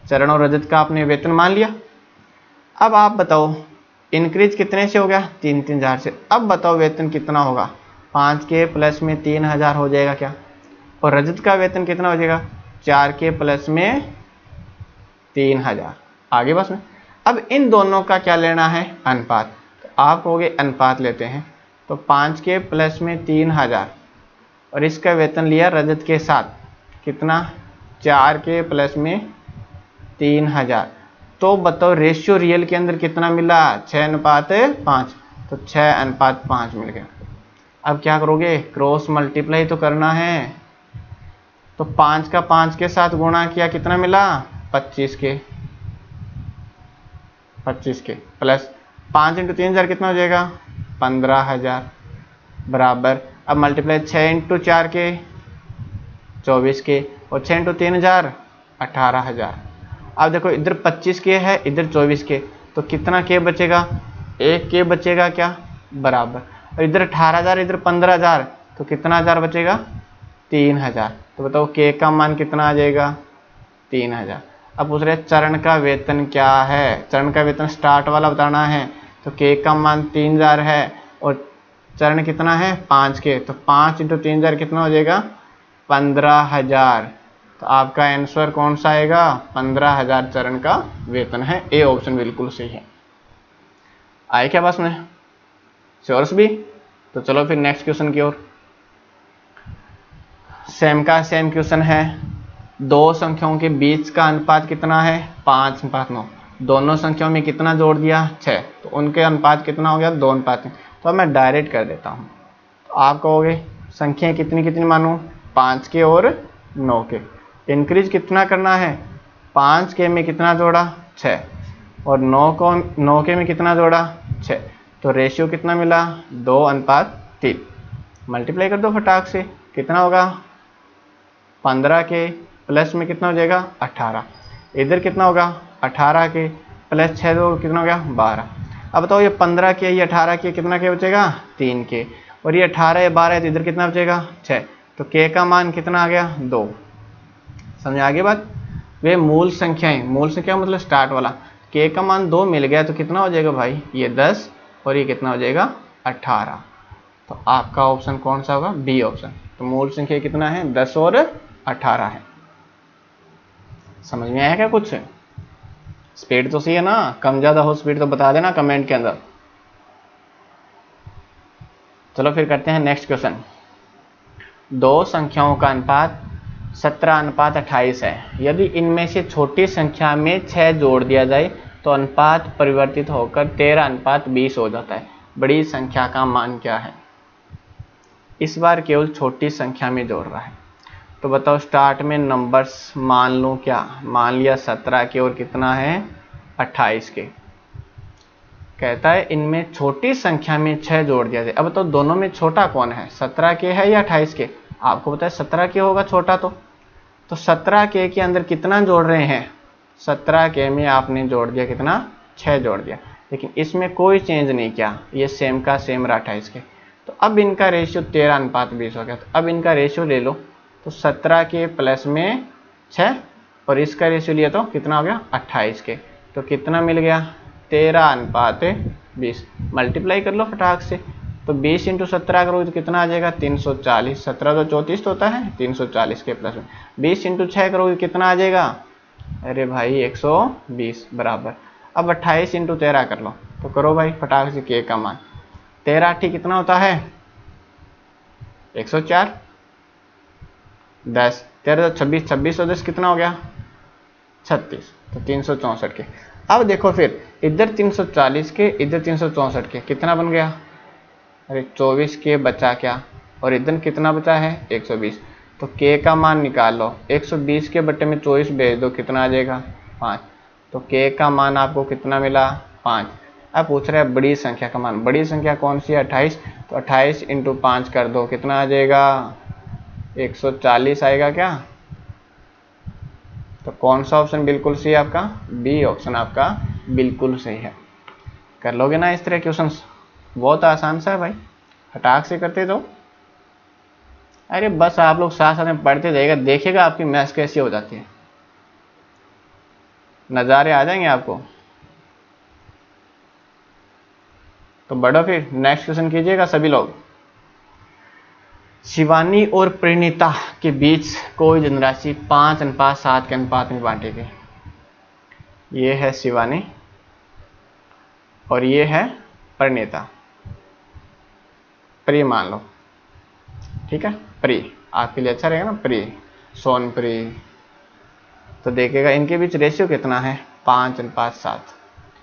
[SPEAKER 1] चरण और रजत का आपने वेतन मान लिया। अब आप बताओ इंक्रीज कितने से हो गया 3-3000 से। अब बताओ वेतन कितना होगा, 5 के प्लस में 3000 हो जाएगा क्या, और रजत का वेतन कितना हो जाएगा 4 के प्लस में 3000। आगे बस में अब इन दोनों का क्या लेना है अनुपात, तो आप कहोगे अनुपात लेते हैं, तो 5 के प्लस में 3000 और इसका वेतन लिया रजत के साथ कितना 4 के प्लस में 3000। तो बताओ रेशियो रियल के अंदर कितना मिला 6:5, तो 6:5 मिल गया। अब क्या करोगे क्रॉस मल्टीप्लाई तो करना है, तो 5 का 5 के साथ गुणा किया कितना मिला 25 के प्लस 5 इंटू 3000 कितना हो जाएगा 15000 बराबर। अब मल्टीप्लाई 6 इंटू 4 के 24 के, और 6 इंटू 3000 18000। अब देखो इधर 25 के है इधर 24 के, तो कितना के बचेगा 1 के बचेगा क्या बराबर, और इधर 18000 इधर 15000, तो कितना हजार बचेगा 3000। तो बताओ के का मान कितना आ जाएगा 3000। अब पूछ रहे चरण का वेतन क्या है, चरण का वेतन स्टार्ट वाला बताना है, तो के का मान 3000 है और चरण कितना है 5 के, तो 5 इंटू 3000 कितना हो जाएगा 15000। तो आपका आंसर कौन सा आएगा 15000 चरण का वेतन है। ए ऑप्शन बिल्कुल सही है। आए क्या बस में श्योर्स भी। तो चलो फिर नेक्स्ट क्वेश्चन की ओर। सेम क्वेश्चन है, दो संख्याओं के बीच का अनुपात कितना है 5:9। दोनों संख्याओं में कितना जोड़ दिया 6, तो उनके अनुपात कितना हो गया 2:3। तो मैं डायरेक्ट कर देता हूँ। तो आप कहोगे संख्याएं कितनी कितनी मानूं 5 के और 9 के। इंक्रीज कितना करना है 5 के में कितना जोड़ा 6, और 9 के में कितना जोड़ा 6, तो रेशियो कितना मिला 2:3। मल्टीप्लाई कर दो फटाक से, कितना होगा 15 के प्लस में कितना हो जाएगा 18, इधर कितना होगा 18 के प्लस 6 दो कितना हो गया 12। अब बताओ ये 15 के ये 18 के कितना के बचेगा 3 के, और ये 18 या 12 है तो इधर कितना बचेगा 6, तो के का मान कितना आ गया 2। समझ आगे बात। वे मूल संख्या मतलब स्टार्ट वाला, के का मान 2 मिल गया तो कितना हो जाएगा भाई ये 10 और ये कितना हो जाएगा 18। तो आपका ऑप्शन कौन सा होगा बी ऑप्शन। तो मूल संख्या कितना है 10 और 18 है। समझ में आया क्या कुछ। स्पीड तो सही है ना, कम ज्यादा हो स्पीड तो बता देना कमेंट के अंदर। चलो फिर करते हैं नेक्स्ट क्वेश्चन। दो संख्याओं का अनुपात 17:28 है। यदि इनमें से छोटी संख्या में 6 जोड़ दिया जाए तो अनुपात परिवर्तित होकर 13:20 हो जाता है। बड़ी संख्या का मान क्या है। इस बार केवल छोटी संख्या में जोड़ रहा है। तो बताओ स्टार्ट में नंबर्स मान लूँ क्या, मान लिया 17 के और कितना है 28 के। कहता है इनमें छोटी संख्या में 6 जोड़ दिया जाए। अब तो दोनों में छोटा कौन है 17 के है या 28 के। आपको पता है 17 के होगा छोटा, तो तो 17 के अंदर कितना जोड़ रहे हैं, 17 के में आपने जोड़ दिया कितना, 6 जोड़ दिया, लेकिन इसमें कोई चेंज नहीं किया, ये सेम का सेम रहा 28 के। तो अब इनका रेशियो 13:20 हो गया। तो अब इनका रेशियो ले लो, तो 17 के प्लस में 6 और इसका रेशियो लिया तो कितना हो गया 28 के, तो कितना मिल गया 13:20। मल्टीप्लाई कर लो फटाक से, तो 20 × 17 करोगे तो कितना आ जाएगा 340, 17 तो 34 तो होता है, 340 के प्लस में 20 × 6 करोगे कितना आ जाएगा, अरे भाई 120 बराबर। अब 28 × 13 कर लो, तो करो भाई फटाक से के का मान, 13 8 कितना होता है 104, 10 13 तो 26, 26 और 10 कितना हो गया 36, तो 364 के। अब देखो फिर इधर 340 के, इधर 364 के, कितना बन गया, अरे 24 के बचा क्या, और इधर कितना बचा है 120, तो के का मान निकाल लो, 120 के बट्टे में 24 भेज दो, कितना आ जाएगा 5, तो के का मान आपको कितना मिला 5। अब पूछ रहा है बड़ी संख्या का मान, बड़ी संख्या कौन सी है 28, तो 28 × 5 कर दो, कितना आ जाएगा 140 आएगा क्या। तो कौन सा ऑप्शन बिल्कुल सही है आपका, बी ऑप्शन आपका बिल्कुल सही है। कर लोगे ना इस तरह क्वेश्चन, बहुत आसान सा है भाई, फटाक से करते तो। अरे बस आप लोग साथ साथ में पढ़ते जाइएगा, देखिएगा आपकी मैथ्स कैसी हो जाती है, नज़ारे आ जाएंगे आपको। तो बढ़ो फिर नेक्स्ट क्वेश्चन कीजिएगा सभी लोग। शिवानी और प्रणीता के बीच कोई धनराशि 5:7 के अनुपात में बांटी गई। ये है शिवानी और ये है प्रणीता, प्री मान लो, ठीक है, प्री आपके लिए अच्छा रहेगा ना, प्री सोनप्री। तो देखिएगा इनके बीच रेशियो कितना है 5:7।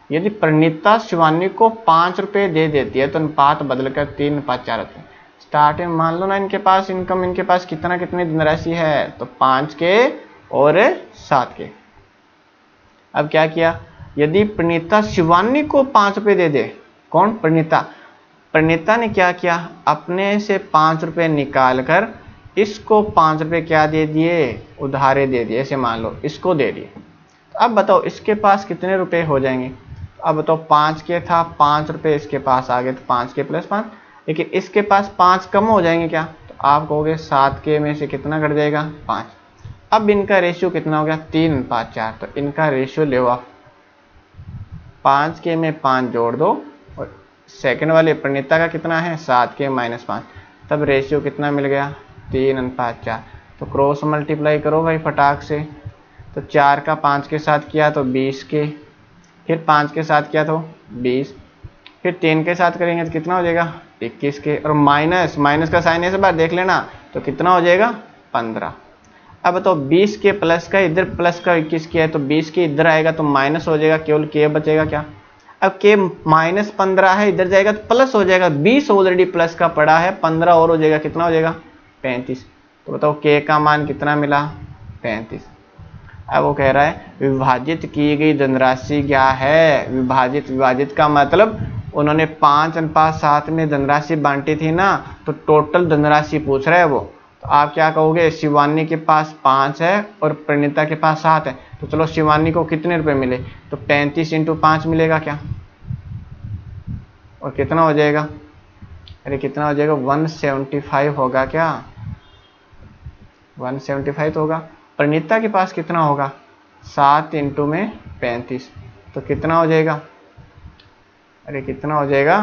[SPEAKER 1] यदि प्रणीता शिवानी को 5 रुपये दे देती है तो अनुपात बदलकर 3:4 होता है। स्टार्टिंग में मान लो ना इनके पास इनकम, इनके पास कितनी धनराशि है, तो 5 के और 7 के। अब क्या किया, यदि प्रणीता शिवानी को 5 रुपये दे दे, कौन प्रणीता, प्रणीता ने क्या किया, अपने से 5 रुपये निकाल कर इसको 5 रुपये क्या दे दिए, उधारे दे दिए, ऐसे मान लो इसको दे दिए। अब बताओ इसके पास कितने रुपए हो जाएंगे, अब बताओ 5 के था, 5 रुपये इसके पास आ गए, तो 5 के + 5, लेकिन इसके पास 5 कम हो जाएंगे क्या, तो आप कहोगे 7 के में से कितना कट जाएगा 5। अब इनका रेशियो कितना हो गया 3:4, तो इनका रेशियो ले आप 5 के में 5 जोड़ दो, और सेकंड वाले प्रणीता का कितना है 7 के - 5, तब रेशियो कितना मिल गया 3:4। तो क्रॉस मल्टीप्लाई करो भाई फटाक से, तो 4 का 5 के साथ किया तो 20 के, फिर 5 के साथ किया तो 20, फिर 3 के साथ करेंगे तो कितना हो जाएगा 21 के, और माइनस का साइन ऐसे बार देख लेना, तो कितना हो जाएगा 15। अब बताओ 20 के प्लस का इधर प्लस का 21 किया है, तो 20 के इधर आएगा तो माइनस हो जाएगा, केवल के बचेगा क्या। अब के -15 है, इधर जाएगा तो प्लस हो जाएगा, 20 ऑलरेडी प्लस का पड़ा है, 15 और हो जाएगा, कितना हो जाएगा 35। तो बताओ के का मान कितना मिला 35। अब वो कह रहा है विभाजित की गई धनराशि क्या है, विभाजित का मतलब उन्होंने 5:7 में धनराशि बांटी थी ना, तो टोटल धनराशि पूछ रहा है वो। तो आप क्या कहोगे, शिवानी के पास 5 है और प्रणीता के पास 7 है, तो चलो शिवानी को कितने रुपए मिले, तो 35 × 5 मिलेगा क्या, और कितना हो जाएगा, अरे कितना हो जाएगा 175 होगा क्या, 175 तो होगा। प्रणीता के पास कितना होगा 7 × 35, तो कितना हो जाएगा, अरे कितना हो जाएगा,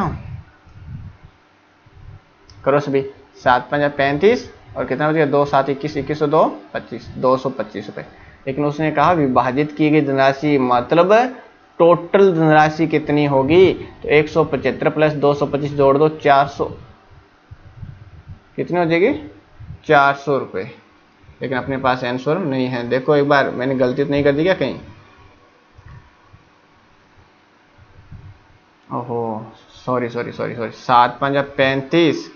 [SPEAKER 1] करो सभी, 7 × 5 = 35, और कितना हो जाएगा 2 × 7 = 21, 21 और 2 = 25, 225 रुपये। लेकिन उसने कहा विभाजित की गई धनराशि मतलब टोटल धनराशि कितनी होगी, तो 175 + 225 जोड़ दो 400, कितनी हो जाएगी 400 रुपये। लेकिन अपने पास आंसर नहीं है, देखो एक बार मैंने गलती तो नहीं कर दी क्या कहीं, ओहो सॉरी 7 × 5 = 35,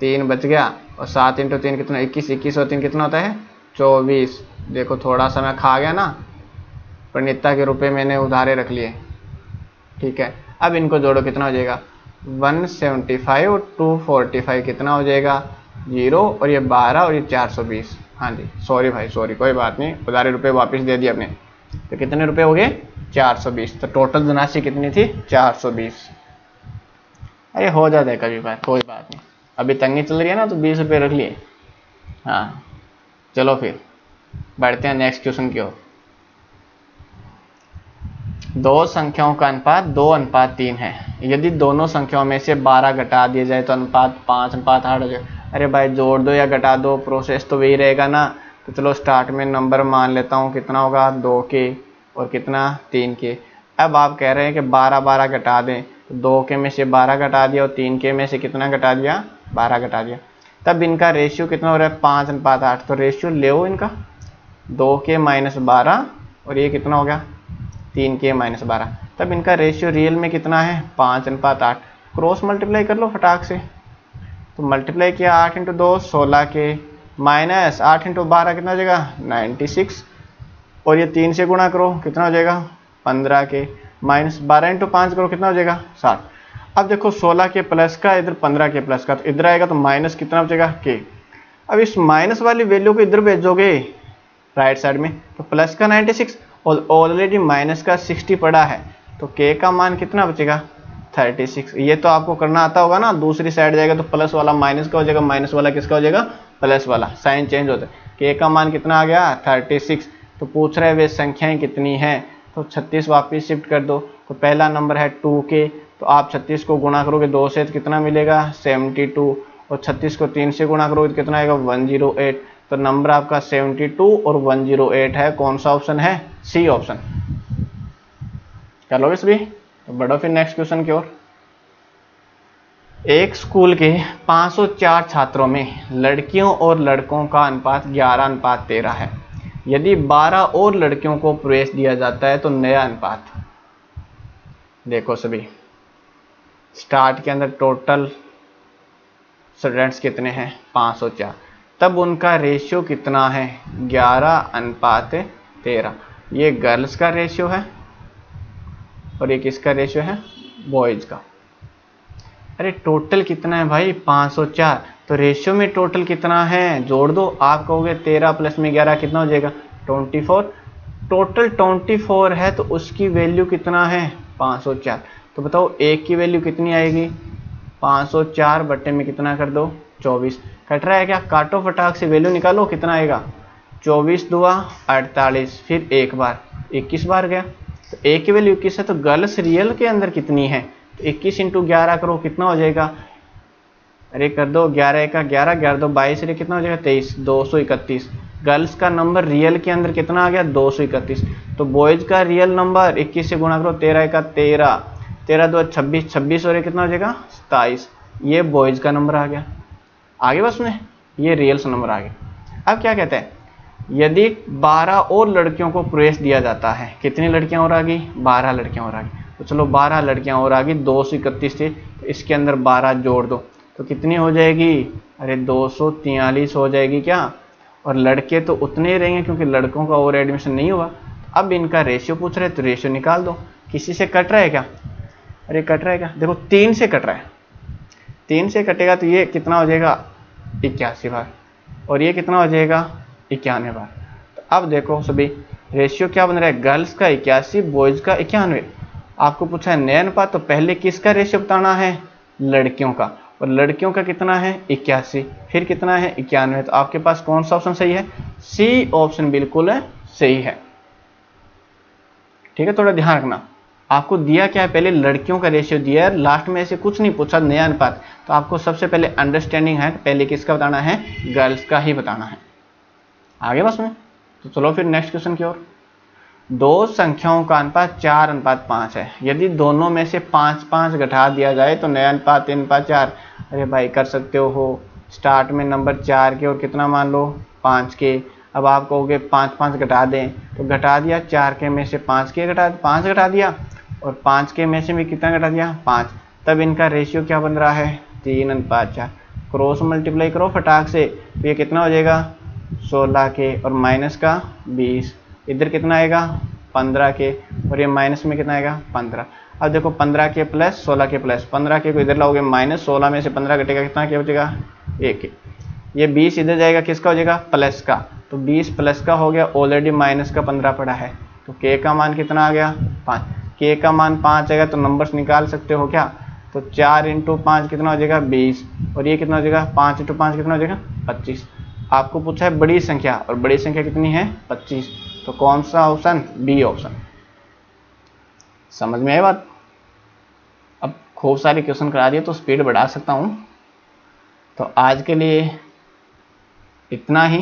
[SPEAKER 1] 3 बच गया, और 7 × 3 कितना 21, 21 और 3 कितना होता है 24। देखो थोड़ा सा मैं खा गया ना, प्रणीता के रुपए मैंने उधारे रख लिए, ठीक है। अब इनको जोड़ो कितना हो जाएगा 175 और 245, कितना हो जाएगा 0, और ये 12 और ये 420, हाँ जी, सॉरी भाई सॉरी, कोई बात नहीं, उधारे रुपए वापस दे दिए आपने। तो कितने रुपए हो गए? 420। तो टोटल धनराशि कितनी थी? 420। अरे हो जाता है कभी बार, कोई बात नहीं। अभी तंगी चल रही है ना, तो 20 रुपये रख लिए। हाँ चलो फिर बढ़ते हैं नेक्स्ट क्वेश्चन की ओर। दो संख्याओं का अनुपात 2:3 है। यदि दोनों संख्याओं में से 12 घटा दिया जाए तो अनुपात 5:8 हो जाए। अरे भाई जोड़ दो या घटा दो, प्रोसेस तो वही रहेगा ना। तो चलो स्टार्ट में नंबर मान लेता हूँ, कितना होगा? 2 के और कितना? 3 के। अब आप कह रहे हैं कि 12 घटा दें, तो 2 के में से 12 घटा दिया और 3 के में से कितना घटा दिया? 12 घटा दिया। तब इनका रेशियो कितना हो रहा है? 5:8। तो रेशियो ले इनका 2 के -12 और ये कितना हो गया? 3 के -12। तब इनका रेशियो रियल में कितना है? 5:8। क्रॉस मल्टीप्लाई कर लो फटाक से। तो मल्टीप्लाई किया 8 × 2 16 के, माइनस 8 × 12 कितना हो जाएगा? 96। और ये 3 से गुणा करो, कितना हो जाएगा? 15 के, माइनस 12 × 5 करो, कितना हो जाएगा? 60। अब देखो 16 के प्लस का इधर 15 के प्लस का, तो इधर आएगा तो माइनस कितना बचेगा? के। अब इस माइनस वाली वैल्यू को इधर भेजोगे राइट साइड में, तो प्लस का 96 और ऑलरेडी माइनस का 60 पड़ा है, तो के का मान कितना बचेगा? 36। ये तो आपको करना आता होगा ना। दूसरी साइड जाएगा तो प्लस वाला माइनस का हो जाएगा, माइनस वाला किसका हो जाएगा? प्लस वाला। साइन चेंज होता है। के का मान कितना आ गया? 36। तो पूछ रहे वे संख्याएं कितनी हैं, तो 36 वापिस शिफ्ट कर दो। तो पहला नंबर है 2 के, तो आप 36 को गुणा करोगे 2 से तो कितना मिलेगा? 72। और 36 को 3 से गुणा करोगे तो कितना आएगा? 108। तो नंबर आपका 72 और 108 है। कौन सा ऑप्शन है? C option. कर लोगे सभी? तो बढ़ो फिर नेक्स्ट क्वेश्चन की ओर। एक स्कूल के 504 छात्रों में लड़कियों और लड़कों का अनुपात 11:13 है। यदि 12 और लड़कियों को प्रवेश दिया जाता है तो नया अनुपात। देखो सभी, स्टार्ट के अंदर टोटल स्टूडेंट्स कितने हैं? 504। तब उनका रेशियो कितना है? 11:13। ये गर्ल्स का रेशियो है और ये किसका रेशियो है? बॉयज का। अरे टोटल कितना है भाई? 504। तो रेशियो में टोटल कितना है? जोड़ दो। आप कहोगे 13 + में 11 कितना हो जाएगा? 24। टोटल 24 है, तो उसकी वैल्यू कितना है? 504। तो बताओ एक की वैल्यू कितनी आएगी? 504 बट्टे में कितना कर दो? 24। कट रहा है क्या? काटो फटाक से, वैल्यू निकालो, कितना आएगा? 24 दूआ 48, फिर एक बार 21 बार गया। तो एक की वैल्यू 21 है, तो गर्ल्स रियल के अंदर कितनी है? तो 21 × 11 करो, कितना हो जाएगा? अरे कर दो, 11 × 11, 11 2 22, अरे कितना हो जाएगा? 23, 231। गर्ल्स का नंबर रियल के अंदर कितना आ गया? 231। तो बॉयज का रियल नंबर 21 से गुणा करो, 13 × 13, 13 2 26, 26 और ये कितना हो जाएगा? 27। ये बॉयज का नंबर आ गया। आगे बस में ये रियल्स नंबर आ गया। अब क्या कहते हैं? यदि 12 और लड़कियों को प्रवेश दिया जाता है, कितनी लड़कियां और आ गई? 12 लड़कियां और आ गई। तो चलो 12 लड़कियां और आ गई, 231 थी, तो इसके अंदर 12 जोड़ दो, तो कितनी हो जाएगी? अरे 243 हो जाएगी क्या? और लड़के तो उतने ही रहेंगे क्योंकि लड़कों का और एडमिशन नहीं हुआ। अब इनका रेशियो पूछ रहे, तो रेशियो निकाल दो। किसी से कट रहा है क्या? अरे कट रहा है क्या? देखो 3 से कट रहा है। 3 से कटेगा तो ये कितना हो जाएगा? 81 बार। और ये कितना हो जाएगा? 91 बार। तो अब देखो सभी, रेशियो क्या बन रहा है? गर्ल्स का 81, बॉयज का 91। आपको पूछा है नया अनुपात, तो पहले किसका रेशियो बताना है? लड़कियों का। और लड़कियों का कितना है? 81, फिर कितना है? 91। तो आपके पास कौन सा ऑप्शन सही है? सी ऑप्शन बिल्कुल सही है। ठीक है, थोड़ा ध्यान रखना। आपको दिया क्या है? पहले लड़कियों का रेशियो दिया है, लास्ट में ऐसे कुछ नहीं पूछा नया अनुपात। तो आपको सबसे पहले अंडरस्टैंडिंग है, पहले किसका बताना है? गर्ल्स का ही बताना है। आगे बस में। तो चलो फिर नेक्स्ट क्वेश्चन की ओर। दो संख्याओं का अनुपात 4:5 है। यदि दोनों में से 5 घटा दिया जाए तो नया अनुपात 3:4। अरे भाई कर सकते हो। स्टार्ट में नंबर 4 के और कितना मान लो? 5 के। अब आप कहोगे 5 घटा दें, तो घटा दिया 4 के में से 5 घटा दिया और 5 के में से भी कितना घटा दिया? 5। तब इनका रेशियो क्या बन रहा है? 3:4। क्रॉस मल्टीप्लाई करो फटाक से, तो ये कितना हो जाएगा? 16 के और माइनस का 20, इधर कितना आएगा? 15 के, और ये माइनस में कितना आएगा? 15। अब देखो 15 के प्लस 16 के प्लस, 15 के को इधर लाओगे माइनस, 16 में से 15 घटेगा, कितना क्या बचेगा? 1 के। ये 20 इधर जाएगा, किसका हो जाएगा, प्लस का, तो 20 प्लस का हो गया, ऑलरेडी माइनस का 15 पड़ा है, तो के का मान कितना आ गया 5, के का मान 5 आएगा तो नंबर्स निकाल सकते हो क्या, तो 4 इंटू 5 कितना हो जाएगा 20, और ये कितना हो जाएगा 5 इंटू 5 कितना हो जाएगा 25। आपको पूछा है बड़ी संख्या, और बड़ी संख्या कितनी है 25, तो कौन सा ऑप्शन, बी ऑप्शन। समझ में आई बात। अब खूब सारे क्वेश्चन करा दिए तो स्पीड बढ़ा सकता हूँ। तो आज के लिए इतना ही,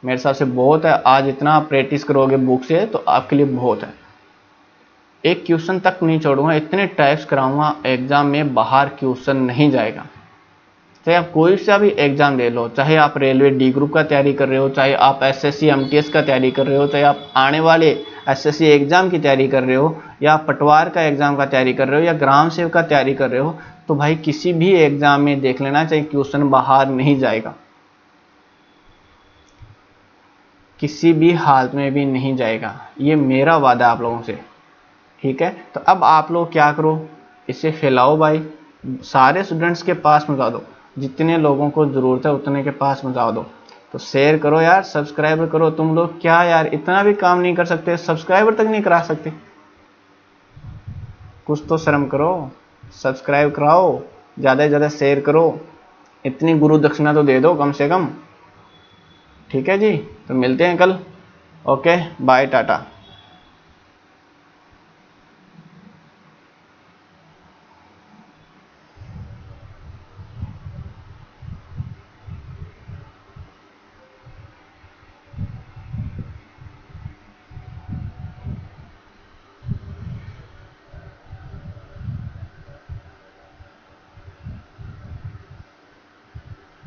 [SPEAKER 1] मेरे हिसाब से बहुत है। आज इतना आप प्रैक्टिस करोगे बुक से तो आपके लिए बहुत है। एक क्वेश्चन तक नहीं छोड़ूंगा, इतने टाइप्स कराऊंगा, एग्जाम में बाहर क्वेश्चन नहीं जाएगा। चाहे आप कोई सा भी एग्जाम ले लो, चाहे आप रेलवे डी ग्रुप का तैयारी कर रहे हो, चाहे आप एसएससी एमटीएस का तैयारी कर रहे हो, चाहे आप आने वाले एसएससी एग्जाम की तैयारी कर रहे हो, या पटवार का एग्जाम का तैयारी कर रहे हो, या ग्राम सेवक का तैयारी कर रहे हो, तो भाई किसी भी एग्जाम में देख लेना चाहिए क्वेश्चन बाहर नहीं जाएगा, किसी भी हालत में भी नहीं जाएगा, ये मेरा वादा आप लोगों से। ठीक है, तो अब आप लोग क्या करो, इसे फैलाओ भाई, सारे स्टूडेंट्स के पास पहुंचा दो, जितने लोगों को ज़रूरत है उतने के पास पहुंचा दो। तो शेयर करो यार, सब्सक्राइब करो। तुम लोग क्या यार इतना भी काम नहीं कर सकते, सब्सक्राइबर तक नहीं करा सकते, कुछ तो शर्म करो, सब्सक्राइब कराओ, ज़्यादा से ज़्यादा शेयर करो, इतनी गुरु दक्षिणा तो दे दो कम से कम। ठीक है जी, तो मिलते हैं कल। Okay bye, Tata.